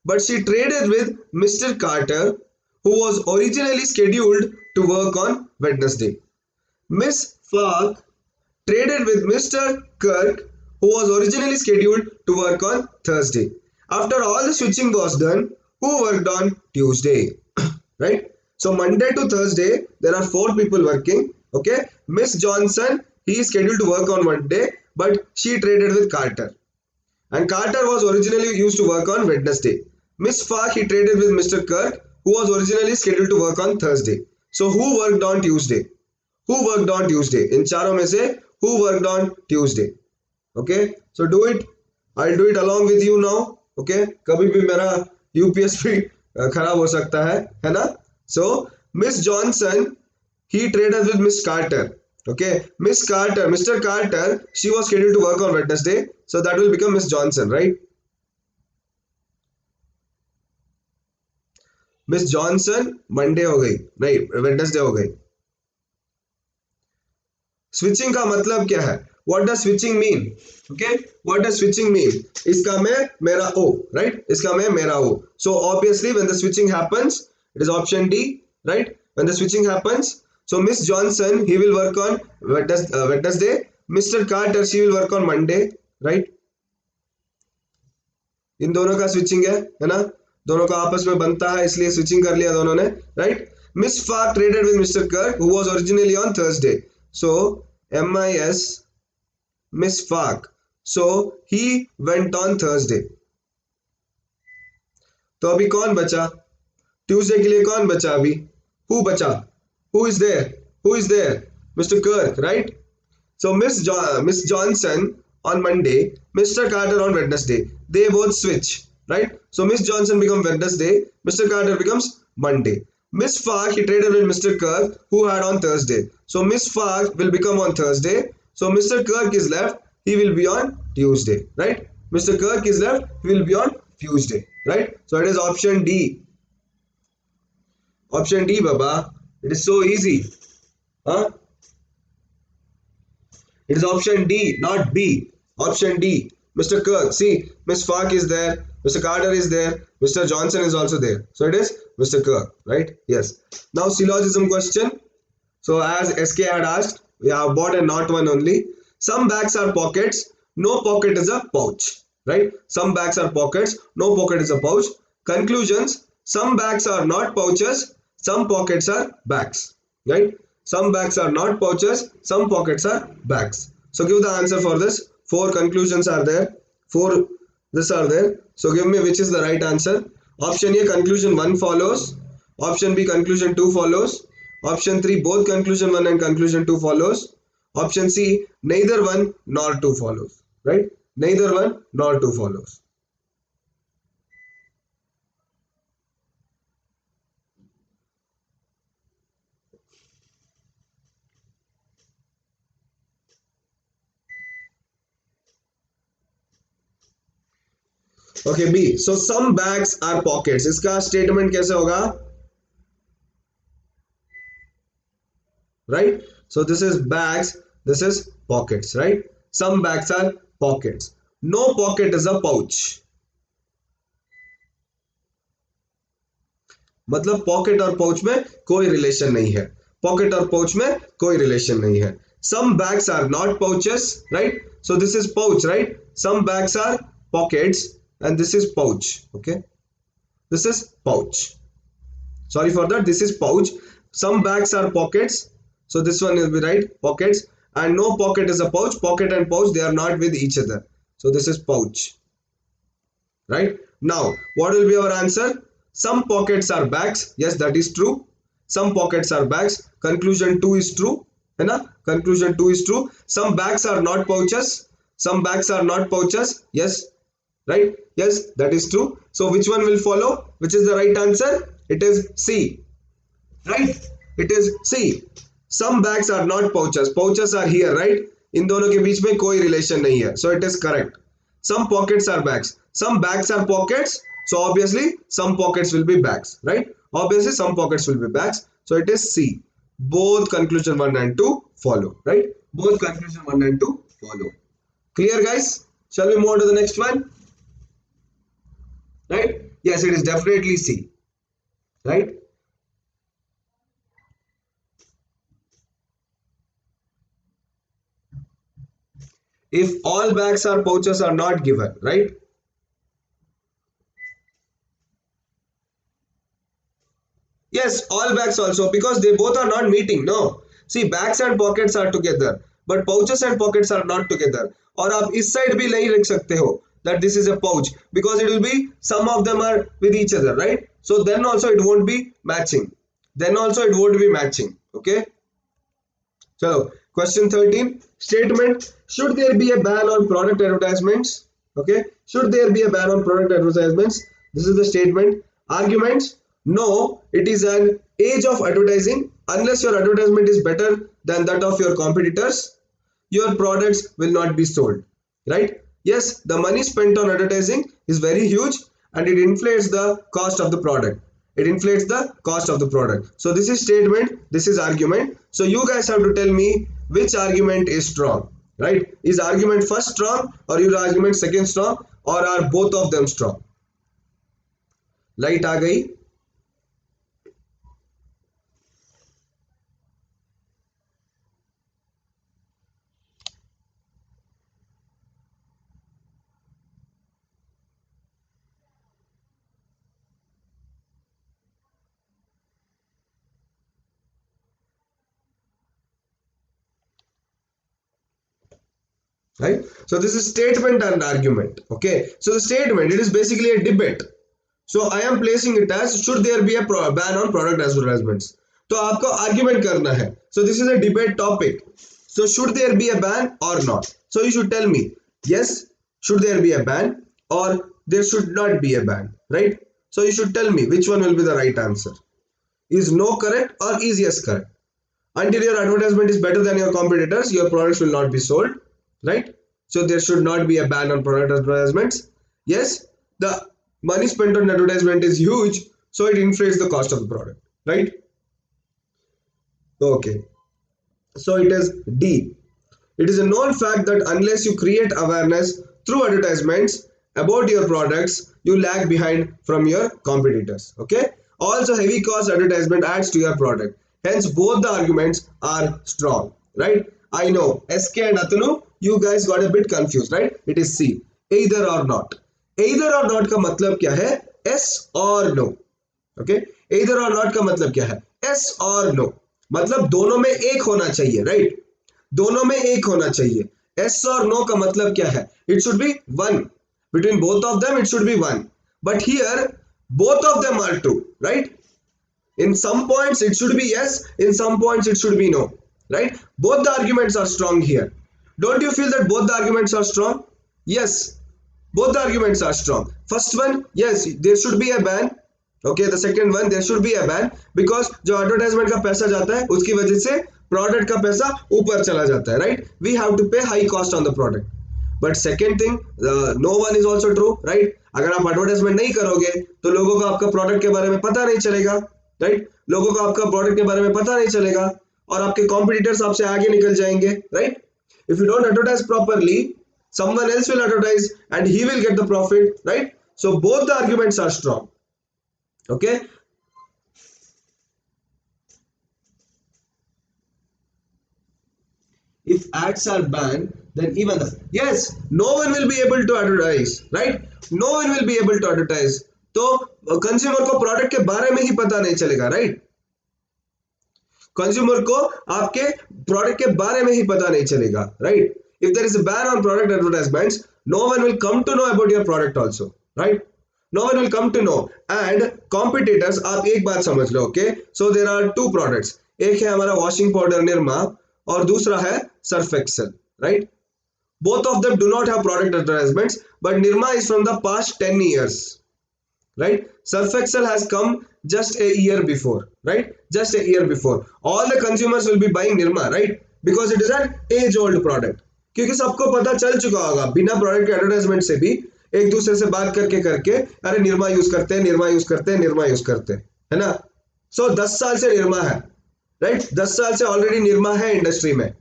but she traded with Mr. Carter, who was originally scheduled to work on Wednesday. Miss Falk traded with Mr. Kirk, who was originally scheduled to work on Thursday. After all the switching was done, who worked on Tuesday? Right? So Monday to Thursday, there are four people working. Okay, Miss Johnson, he is scheduled to work on Monday, but she traded with Carter. And Carter was originally used to work on Wednesday. Miss Falk, he traded with Mr. Kirk, who was originally scheduled to work on Thursday. So who worked on Tuesday? Who worked on Tuesday? In चारों में से who worked on Tuesday? Okay, so do it. I'll do it along with you now. Okay, कभी भी मेरा UPSP खराब हो सकता है ना? So Miss Johnson, he traded with Miss Carter. Okay, Miss Carter, Mr. Carter, she was scheduled to work on Wednesday, so that will become Miss Johnson, right? Miss Johnson Monday हो गई, नहीं Wednesday हो गई. Switching का मतलब क्या है? What does switching mean? Okay, what does switching mean? इसका मैं मेरा O, right? इसका मैं मेरा O. So obviously when the switching happens, it is option D, right? When the switching happens, so Miss Johnson, he will work on Wednesday. Mr. Carter, she will work on Monday, right? इन दोनों का switching है ना? दोनों का आपस में बनता है, इसलिए switching कर लिया दोनों ने, right? Miss Falk traded with Mr. Kirk, who was originally on Thursday. So MIS, Miss Falk. So he went on Thursday. तो अभी कौन बचा? ट्यूसडे के लिए कौन बचा अभी? Who बचा? Who is there? Who is there? Mr. Kirk, right? So Miss Johnson on Monday, Mr. Carter on Wednesday. They both switch, right? So Miss Johnson becomes Wednesday, Mr. Carter becomes Monday. Miss Falk, he traded with Mr. Kirk, who had on Thursday. So Miss Falk will become on Thursday. So Mr. Kirk is left, he will be on Tuesday, right? Mr. Kirk is left, he will be on Tuesday, right? So it is option D. Option D, Baba. It is so easy. Huh? It is option D, not B. Option D. Mr. Kirk. See, Miss Falk is there. Mr. Carter is there. Mr. Johnson is also there. So it is Mr. Kirk, right? Yes. Now syllogism question. So as SK had asked, we have bought and not one only. Some bags are pockets. No pocket is a pouch, right? Some bags are pockets. No pocket is a pouch. Conclusions. Some bags are not pouches. Some pockets are bags, right? Some bags are not pouches. Some pockets are bags. So give the answer for this. 4 conclusions are there. 4 this are there. So give me which is the right answer. Option A, conclusion 1 follows. Option B, conclusion 2 follows. Option 3, both conclusion 1 and conclusion 2 follows. Option C, neither 1 nor 2 follows, right? Neither 1 nor 2 follows. Okay, B. So some bags are pockets. इसका statement कैसे होगा? Right? So this is bags. This is pockets. Right? Some bags are pockets. No pocket is a pouch. मतलब pocket और pouch में कोई relation नहीं है. Pocket और पाउच में कोई रिलेशन नहीं है. Some bags are not pouches, right? So this is pouch, right? Some bags are pockets and this is pouch. Okay, this is pouch. Sorry for that. This is pouch. Some bags are pockets. So this one will be right, pockets. And no pocket is a pouch. Pocket and pouch, they are not with each other. So this is pouch. Right? Now, what will be our answer? Some pockets are bags. Yes, that is true. Some pockets are bags. Conclusion 2 is true. है ना? Conclusion 2 is true. Some bags are not pouches. Some bags are not pouches. Yes. Right? Yes, that is true. So which one will follow? Which is the right answer? It is C. Right? It is C. Some bags are not pouches. Pouches are here, right? इन दोनों के बीच में कोई relation नहीं है. So it is correct. Some pockets are bags. Some bags are pockets. So obviously some pockets will be bags, right? Obviously some pockets will be bags. So it is C. Both conclusion 1 and 2 follow, right? Both conclusion 1 and 2 follow. Clear, guys? Shall we move on to the next one? Right? Yes, it is definitely C, right? If all bags or pouches are not given, right? Yes, all bags also, because they both are not meeting. No, see, bags and pockets are together, but pouches and pockets are not together. और आप इस side भी नहीं लिख सकते हो that this is a pouch, because it will be some of them are with each other, right? So then also it won't be matching. Then also it won't be matching. Okay. So question 13 statement: should there be a ban on product advertisements? Okay, should there be a ban on product advertisements? This is the statement. Arguments: no, it is an age of advertising. Unless your advertisement is better than that of your competitors, your products will not be sold, right? Yes, the money spent on advertising is very huge and it inflates the cost of the product. It inflates the cost of the product. So this is statement, this is argument. So you guys have to tell me which argument is strong, right? Is argument first strong, or your argument second strong, or are both of them strong? Light आ गई? Right? So this is statement and argument. Okay. So the statement, it is basically a debate. So I am placing it as should there be a ban on product advertisements. तो आपको argument करना है. So this is a debate topic. So should there be a ban or not? So you should tell me yes, should there be a ban, or there should not be a ban, right? So you should tell me which one will be the right answer. Is no correct or is yes correct? Until your advertisement is better than your competitors, your products will not be sold, right? So there should not be a ban on product advertisements. Yes, the money spent on advertisement is huge, so it inflates the cost of the product, right? Okay, so it is D. It is a known fact that unless you create awareness through advertisements about your products, you lag behind from your competitors. Okay. Also, heavy cost advertisement adds to your product. Hence, both the arguments are strong. Right. I know SK and Atanu, you guys got a bit confused, right? It is C. Either or not. Either or not का मतलब क्या है? Yes or no. Okay. Either or not का मतलब क्या है? Yes or no. मतलब दोनों में एक होना चाहिए, right? दोनों में एक होना चाहिए. Yes or no का मतलब क्या है? It should be one. Between both of them, it should be one. But here, both of them are true, right? In some points, it should be yes. In some points, it should be no, right? Both the arguments are strong here. Don't you feel that both the arguments are strong? Yes, both the arguments are strong. First one, yes, there should be a ban. Okay, the second one, there should be a ban because जो advertisement का पैसा जाता है उसकी वजह से product का पैसा ऊपर चला जाता है, right? We have to pay high cost on the product. But second thing, no one is also true, right? अगर आप advertisement नहीं करोगे तो लोगों को आपका product के बारे में पता नहीं चलेगा, right? लोगों को आपका product के बारे में पता नहीं चलेगा और आपके competitors आपसे आगे निकल जाएंगे, right? If you don't advertise properly, someone else will advertise and he will get the profit, right? So both the arguments are strong. Okay. If ads are banned, then even yes, no one will be able to advertise, right? No one will be able to advertise. तो consumer को product के बारे में ही पता नहीं चलेगा, right? Consumer को आपके प्रोडक्ट के बारे में ही पता नहीं चलेगा, right? If there is a ban on product advertisements, no one will come to know about your product also, right? No one will come to know. And competitors, आप एक बात समझ लो, okay? So there are two products. एक है हमारा washing powder Nirma और दूसरा है Surf Excel, right? Both of them do not have product advertisements, but Nirma is from the past 10 years, right? Surf Excel has come just a year before, right? Just a year before. All the consumers will be buying Nirma, right? Because it is an age-old product. क्योंकि सबको पता चल चुका होगा बिना product के advertisement से भी एक दूसरे से बात करके करके अरे निरमा यूज करते हैं, निरमा यूज करते हैं, निरमा यूज करते हैं, है ना। सो 10 साल से निरमा है, राइट, 10 साल से ऑलरेडी निरमा है इंडस्ट्री में,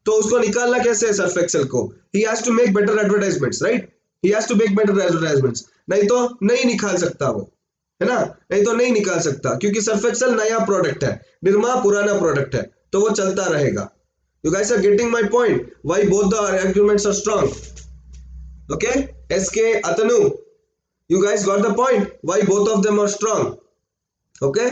तो उसको निकालना कैसे है सर्फ एक्सेल को? He has to make better advertisements, right, he has to make better advertisements, नहीं तो नहीं निकाल सकता वो, है ना, नहीं तो नहीं निकाल सकता, क्योंकि सर्फ एक्सेल नया प्रोडक्ट है, निरमा पुराना प्रोडक्ट है, तो वो चलता रहेगा। You guys are getting my point? Why both the arguments are strong? Okay, SK, Atanu, you guys got the point? Why both of them are strong? Okay,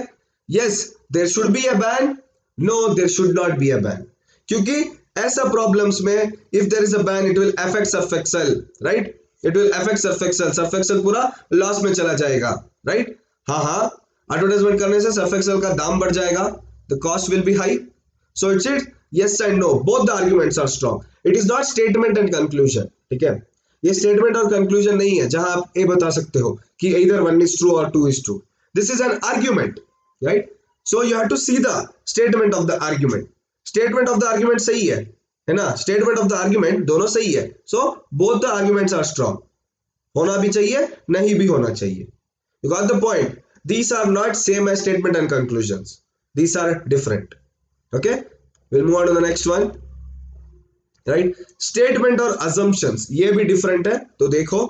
yes, there should be a ban. No, there should not be a ban. क्योंकि ऐसा problems में if there is a ban, it will affect surf excel, right? It will affect surf excel. Surf excel पूरा loss में चला जाएगा, right? हाँ, advertisement करने से surf excel का दाम बढ़ जाएगा. The cost will be high. So it's it. Yes and no. Both the arguments are strong. It is not statement and conclusion. ठीक है, ये statement और conclusion नहीं है जहां आप ए बता सकते हो कि either 1 is true or 2 is true. This is an argument, right? So you have to see the statement of the argument. Statement of the argument सही है ना? Statement of the argument दोनों सही है. So both the arguments are strong. होना भी चाहिए, नहीं भी होना चाहिए. You got the point? These are not same as statement and conclusions. These are different. Okay, we'll move on to the next one, right? Statement और assumptions ये भी different है, तो देखो,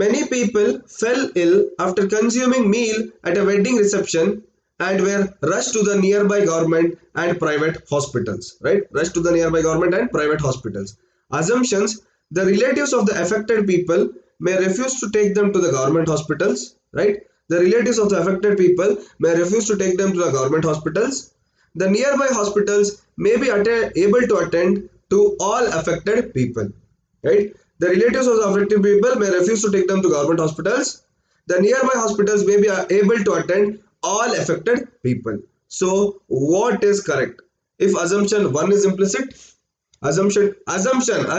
many people fell ill after consuming meal at a wedding reception and were rushed to the nearby government and private hospitals, right? Rushed to the nearby government and private hospitals. Assumptions: the relatives of the affected people may refuse to take them to the government hospitals, right? The relatives of the affected people may refuse to take them to the government hospitals. The nearby hospitals may be able to attend to all affected people, right? The relatives of the affected people may refuse to take them to government hospitals. The nearby hospitals may be able to attend all affected people. So what is correct? If assumption 1 is implicit, assumption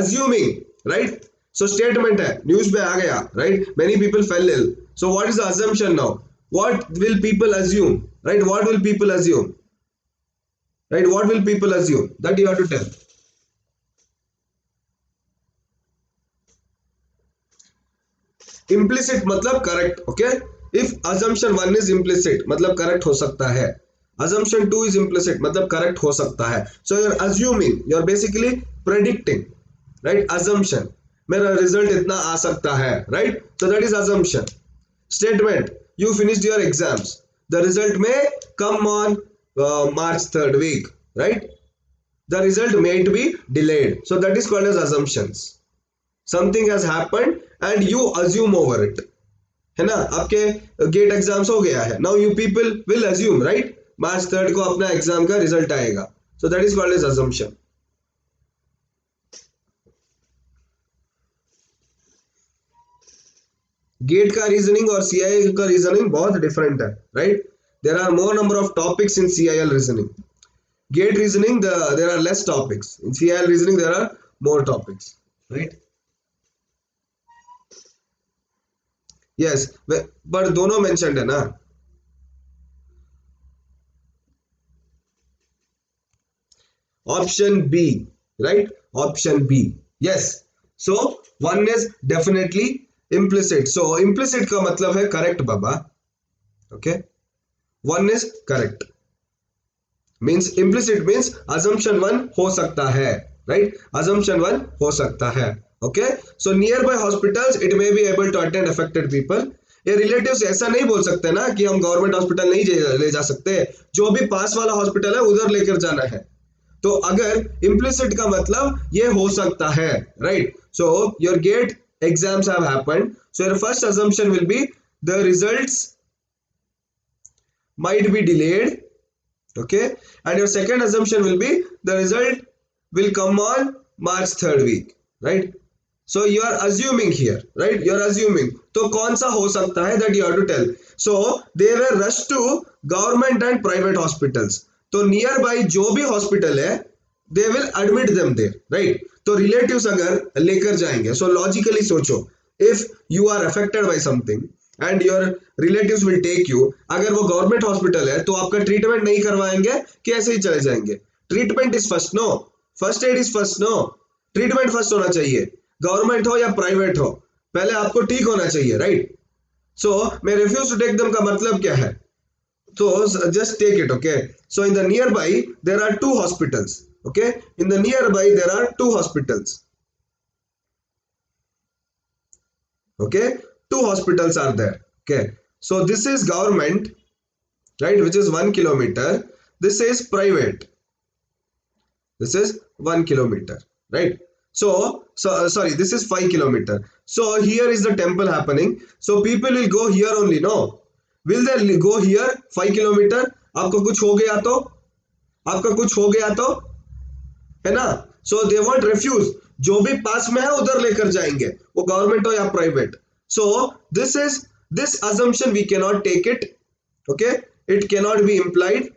assuming, right? So statement है, news में आ गया, right? Many people fell ill. So what is the assumption now? What will people assume, right? What will people assume, right? What will people assume? That you have to tell. Implicit मतलब correct, okay? If assumption 1 is implicit मतलब correct हो सकता है. Assumption 2 is implicit मतलब correct हो सकता है. So you're assuming, you're basically predicting, right? Assumption, मेरा रिजल्ट इतना आ सकता है, right? So that is assumption. Statement: you finished your exams, the result may come on March 3rd week, right? The result may be delayed, so that is called as assumptions. Something has happened and you assume over it, है ना? आपके gate exams हो गया है, now you people will assume, right? March 3rd को अपना exam का result आएगा, so that is called as assumption. GATE का रीजनिंग और CIL का रीजनिंग बहुत डिफरेंट है, right? There are more number of topics in CIL reasoning. GATE reasoning there are less topics. In CIL reasoning there are more topics, right? Yes, पर दोनों mentioned है ना. Option B, right? Option B, yes. So 1 is definitely implicit. So implicit का मतलब है correct Baba, okay? 1 is correct. Means implicit means assumption 1 हो सकता है, right? Assumption 1 हो सकता है, okay? So nearby hospitals it may be able to attend affected people. ये रिलेटिव्स ऐसा नहीं बोल सकते ना कि हम गवर्नमेंट हॉस्पिटल नहीं ले जा सकते, जो भी पास वाला हॉस्पिटल है उधर लेकर जाना है. तो अगर implicit का मतलब ये हो सकता है, right? So your gate exams have happened, so your first assumption will be the results might be delayed, okay? And your second assumption will be the result will come on March 3rd week, right? So you are assuming here, right? You are assuming. तो कौन सा हो सकता है, that you have to tell. So they were rushed to government and private hospitals. तो nearby जो भी hospital है, they will admit them there, right? तो रिलेटिव्स अगर लेकर जाएंगे, सो लॉजिकली सोचो, if you are affected by something and your relatives will take you, अगर वो गवर्नमेंट हॉस्पिटल है तो आपका ट्रीटमेंट नहीं करवाएंगे कि ऐसे ही चले जाएंगे? Treatment is first, no? First aid is first, no? Treatment first होना चाहिए. गवर्नमेंट हो या प्राइवेट हो, पहले आपको ठीक होना चाहिए, राइट? सो मैं रिफ्यूज टू टेक देम का मतलब क्या है? So just take it, okay? So in the nearby there are two hospitals, okay? In the nearby there are two hospitals, okay? Two hospitals are there, okay? So this is government, right, which is 1 kilometer. This is private, this is 1 kilometer, right? So sorry, this is 5 kilometer. So here is the temple happening, so people will go here only, no? Will they go here 5 kilometer? आपको कुछ हो गया तो, आपका कुछ हो गया तो, है ना? So they won't refuse, जो भी पास में है उधर लेकर जाएंगे, वो गवर्नमेंट हो या private. So this assumption we cannot take it, okay? It cannot be implied.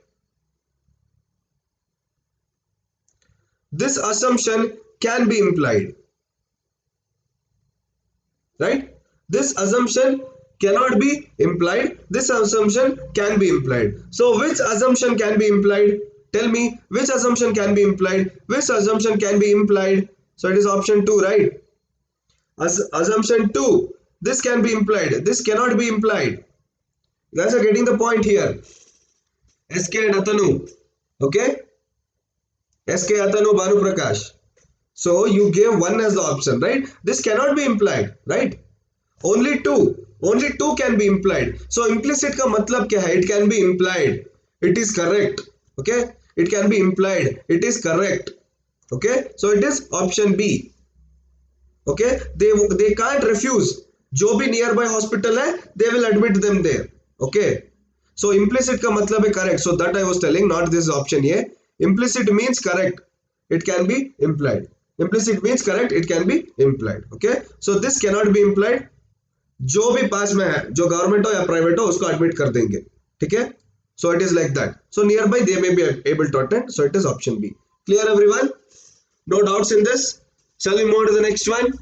This assumption can be implied, right? This assumption cannot be implied, this assumption can be implied. So which assumption can be implied? Tell me, which assumption can be implied? Which assumption can be implied? So it is option 2, right? Assumption 2, this can be implied, this cannot be implied. You guys are getting the point here. SK and Atanu, okay? SK, Atanu, Banu Prakash. So you gave 1 as the option, right? This cannot be implied, right? Only 2 can be implied. So implicit का मतलब क्या है? It can be implied, it is correct, okay? It can be implied, it is correct, okay? So it is option B, okay? They can't refuse, जो भी nearby hospital है, they will admit them there, okay? So implicit का मतलब है correct. So that I was telling, not this option here. Implicit means correct, it can be implied. Implicit means correct, it can be implied, okay? So this cannot be implied, जो भी पास में है, जो government हो या private हो, उसको admit कर देंगे, ठीक है? So it is like that. So nearby they may be able to attend. So it is option B. Clear everyone? No doubts in this? Shall we move to the next one?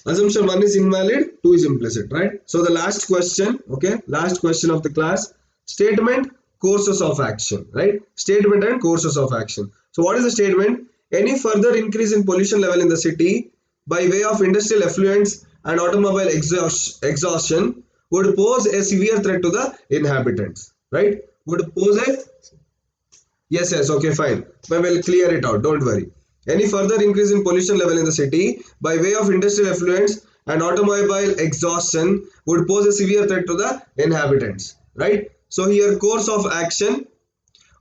Assumption 1 is invalid, 2 is implicit, right? So the last question, okay, last question of the class, statement, courses of action, right? Statement and courses of action. So what is the statement? Any further increase in pollution level in the city by way of industrial effluents and automobile exhaustion would pose a severe threat to the inhabitants, right? Would pose a, yes, okay, fine, I will clear it out, don't worry. Any further increase in pollution level in the city by way of industrial effluents and automobile exhaustion would pose a severe threat to the inhabitants, right? So here, course of action,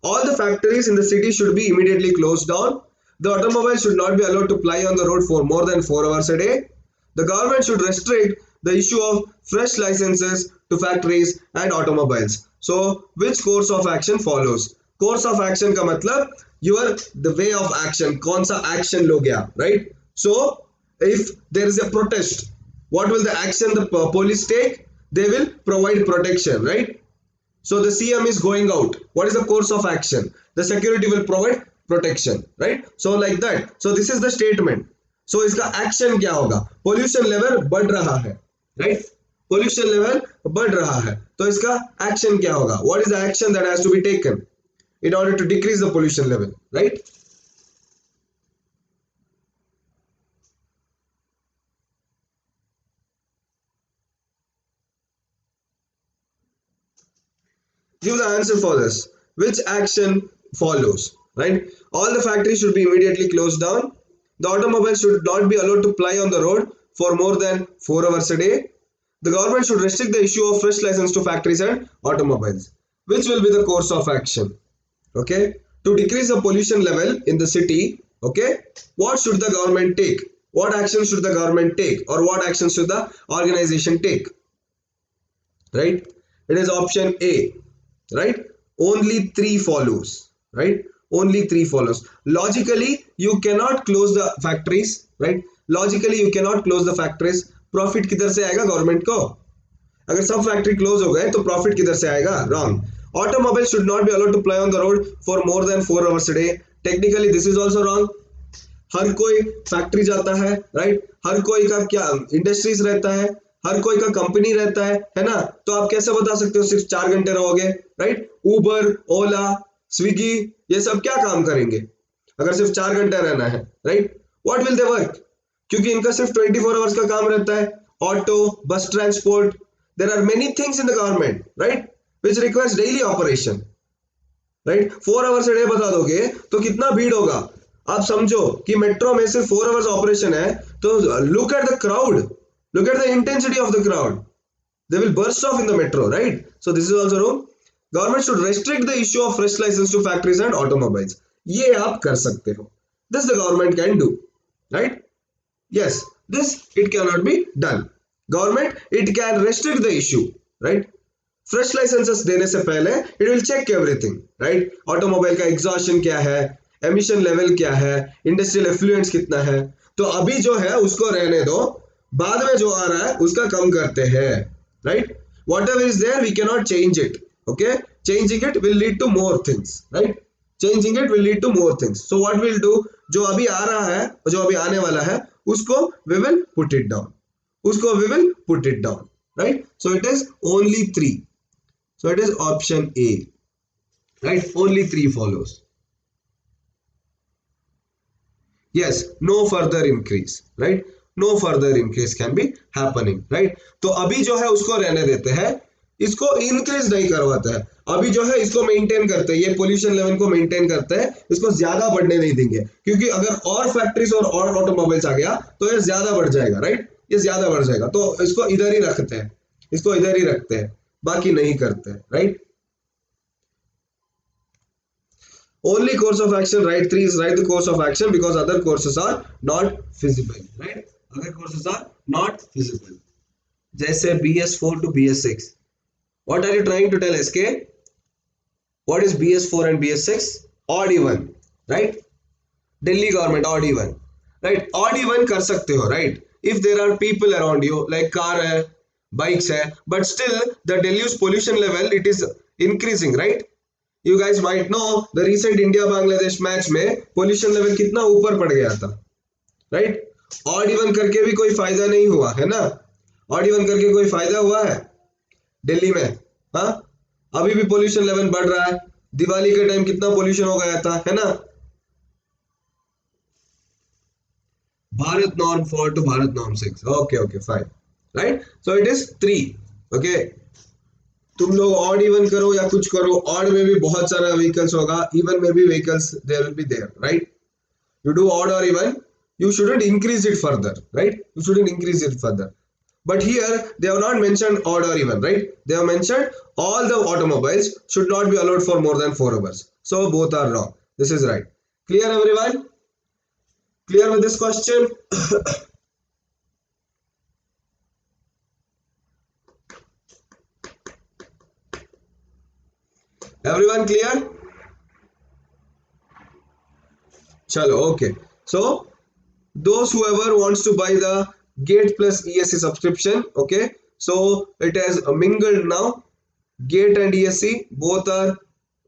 all the factories in the city should be immediately closed down. The automobile should not be allowed to ply on the road for more than 4 hours a day. The government should restrict the issue of fresh licenses to factories and automobiles. So which course of action follows? Course of action का मतलब the way of action, कौन सा action लोगे आप, right? So if there is a protest, what will the action the police take? They will provide protection, right? So the CM is going out, what is the course of action? The security will provide protection, right? So like that. So this is the statement. So इसका action क्या होगा? Pollution level बढ़ रहा है, right? Pollution level बढ़ रहा है, तो इसका action क्या होगा? What is the action that has to be taken in order to decrease the pollution level, right? Give the answer for this. Which action follows, right? All the factories should be immediately closed down. The automobile should not be allowed to ply on the road for more than 4 hours a day. The government should restrict the issue of fresh license to factories and automobiles. Which will be the course of action? Okay, to decrease the pollution level in the city, okay, what should the government take? What action should the government take, or what action should the organization take, right? It is option A, right? Only 3 follows, right? Only 3 follows. Logically you cannot close the factories, right? Logically you cannot close the factories. Profit किधर से आएगा government को? अगर सब factory close हो गए तो profit किधर से आएगा? Wrong. Automobile should not be allowed to ply on the road for more than 4 hours a day. Technically this is also wrong. हर कोई फैक्ट्री जाता है, राइट, हर कोई का क्या इंडस्ट्रीज रहता है, हर कोई का कंपनी रहता है ना, तो आप कैसे बता सकते हो सिर्फ 4 घंटे रहोगे, राइट। उबर, ओला, स्विगी, ये सब क्या काम करेंगे अगर सिर्फ 4 घंटे रहना है, right. What will they work, क्योंकि इनका सिर्फ 24 आवर्स का काम रहता है। Auto, bus transport, there are many things in the government, right, which requires daily operation, right. 4 hours day बता दोगे तो कितना भीड़ होगा। आप समझो कि मेट्रो में सिर्फ 4 आवर्स ऑपरेशन है, तो look at the crowd, look at the intensity of the crowd, they will burst off in the metro, right? So this is also wrong. Government should restrict the issue of fresh license to factories and automobiles. ये आप कर सकते हो, this the government can do, right? Yes, this it cannot be done. Government it can restrict the issue, right? Fresh licenses देने से पहले it will check everything, right. Automobile का exhaustion क्या है, एमिशन लेवल क्या है, इंडस्ट्रियल एफ्लुएंस कितना है, तो अभी जो है उसको रहने दो, बाद में जो आ रहा है उसका कम करते हैं, right. Whatever is there we can not change it, okay, changing it will lead to more things, right, changing it will lead to more things. So what will do, जो अभी आ रहा है, जो अभी आने वाला है, उसको we will put it down, उसको we will put it down, right. So it is only 3. So it is option A, right? Only 3 follows. Yes, no further increase, right? No further increase can be happening, right? तो अभी जो है उसको रहने देते हैं, इसको इंक्रीज नहीं करवाते हैं, अभी जो है इसको मेंटेन करते हैं, ये पोल्यूशन लेवल को मेंटेन करते हैं, इसको ज्यादा बढ़ने नहीं देंगे, क्योंकि अगर और फैक्ट्रीज और ऑटोमोबाइल्स आ गया तो ये ज्यादा बढ़ जाएगा, राइट, ये ज्यादा बढ़ जाएगा, तो इसको इधर ही रखते हैं, इसको इधर ही रखते हैं, बाकी नहीं करते, right. Only course of action, right 3 is right the course of action because other courses are not feasible, right, other courses are not feasible. जैसे BS4 to BS6, what are you trying to tell SK, what is BS4 and BS6? odd even, right, Delhi government odd even, right, odd even कर सकते हो, right, if there are people around you like car है, bikes है, but still the Delhi's pollution level it is increasing, right. You guys might know the recent India Bangladesh match में pollution level कितना ऊपर पड़ गया था, right. odd even करके भी कोई फायदा नहीं हुआ है ना, odd even करके कोई फायदा हुआ है दिल्ली में, हाँ, अभी भी pollution level बढ़ रहा है, दिवाली के टाइम कितना pollution हो गया था, है ना। Bharat norm 4 to Bharat norm 6, okay fine, right. So it is 3, okay. तुम लोग ऑड इवन करो या कुछ करो, ऑड में भी बहुत सारा व्हीकल्स होगा, इवन में भी vehicles there will be there, right. You do odd और even, you shouldn't increase it further, right, you shouldn't increase it further, but here they have not mentioned odd or even, right, they have mentioned all the automobiles should not be allowed for more than 4 hours, so both are wrong, this is right. Clear everyone, clear with this question? Everyone clear? Chalo, okay. So those whoever wants to buy the Gate plus ESC subscription, okay, so it has mingled now, Gate and ESC both are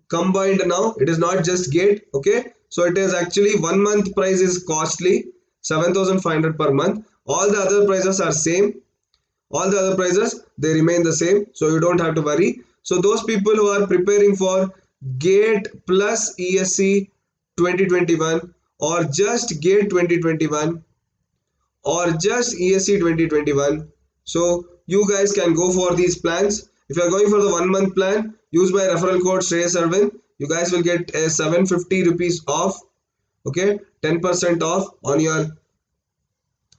combined now, it is not just Gate, okay. So it is actually 1 month price is costly 7,500 per month, all the other prices are same, all the other prices they remain the same, so you don't have to worry. So those people who are preparing for Gate plus ESC 2021 or just Gate 2021 or just ESC 2021, so you guys can go for these plans. If you are going for the 1 month plan, use my referral code Shreyas A, you guys will get a 750 rupees off, okay, 10% off on your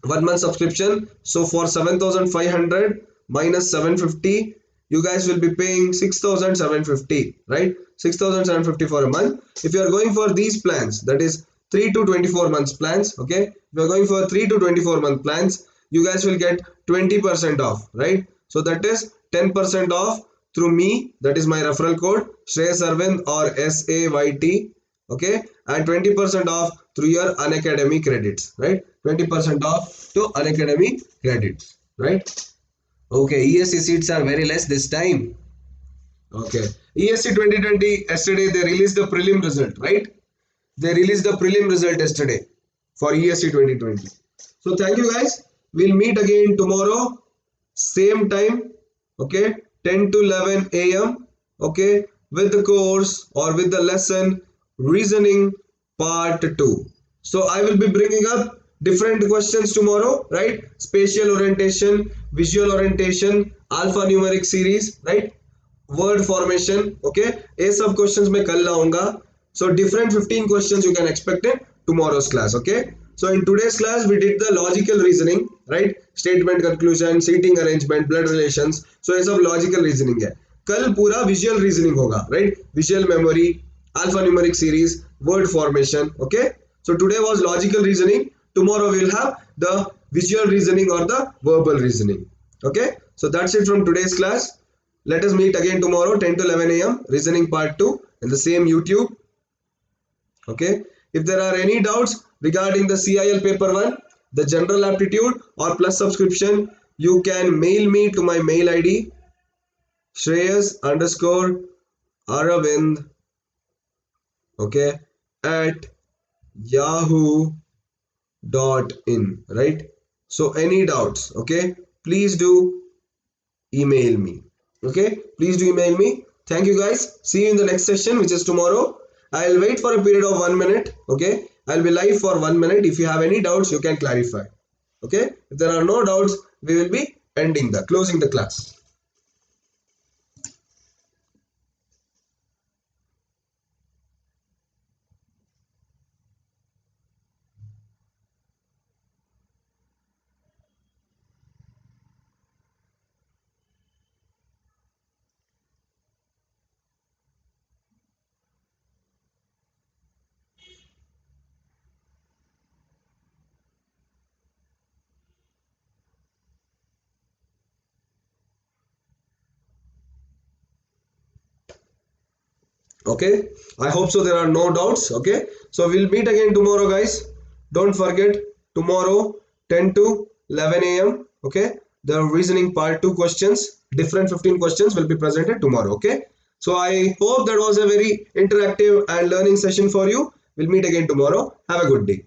1 month subscription. So for 7,500 minus 750, you guys will be paying 6,750, right, 6,750 for a month. If you are going for these plans, that is 3 to 24 months plans, okay, if you are going for 3 to 24 month plans, you guys will get 20% off, right. So that is 10% off through me, that is my referral code Shreyas A or SAYT, okay, and 20% off through your Unacademy credits, right, 20% off to Unacademy credits, right. Okay, ESC seats are very less this time. Okay, ESC 2020 yesterday they released the prelim result, right, they released the prelim result yesterday. for ESC 2020. So thank you guys. We'll meet again tomorrow, same time, okay, 10 to 11 a.m. okay, with the course or with the lesson reasoning part 2. So I will be bringing up different questions tomorrow, right? Spatial orientation, visual orientation, alphanumeric series, right? Word formation, okay? ये सब questions मैं कल लाऊंगा. So different 15 questions you can expect in tomorrow's class, okay? So in today's class we did the logical reasoning, right? Statement conclusion, seating arrangement, blood relations. So ये सब logical reasoning है. कल पूरा visual reasoning होगा, right? Visual memory, alphanumeric series, word formation, okay? So today was logical reasoning. Tomorrow we will have the visual reasoning or the verbal reasoning, okay? So that's it from today's class. Let us meet again tomorrow 10 to 11 a.m. reasoning part 2 in the same YouTube. Okay. If there are any doubts regarding the CIL paper 1, the general aptitude or plus subscription, you can mail me to my mail ID Shreyas_Aravind, okay, at yahoo.in, right? So any doubts, okay, please do email me. Okay, please do email me. Thank you guys. See you in the next session, which is tomorrow. I'll wait for a period of 1 minute. Okay, I'll be live for 1 minute. If you have any doubts, you can clarify. Okay, if there are no doubts, we will be closing the class. Okay, I hope so there are no doubts. Okay, so we'll meet again tomorrow, guys. Don't forget, tomorrow 10 to 11 a.m. okay, the reasoning part 2 questions, different 15 questions will be presented tomorrow. Okay, so I hope that was a very interactive and learning session for you. We'll meet again tomorrow. Have a good day.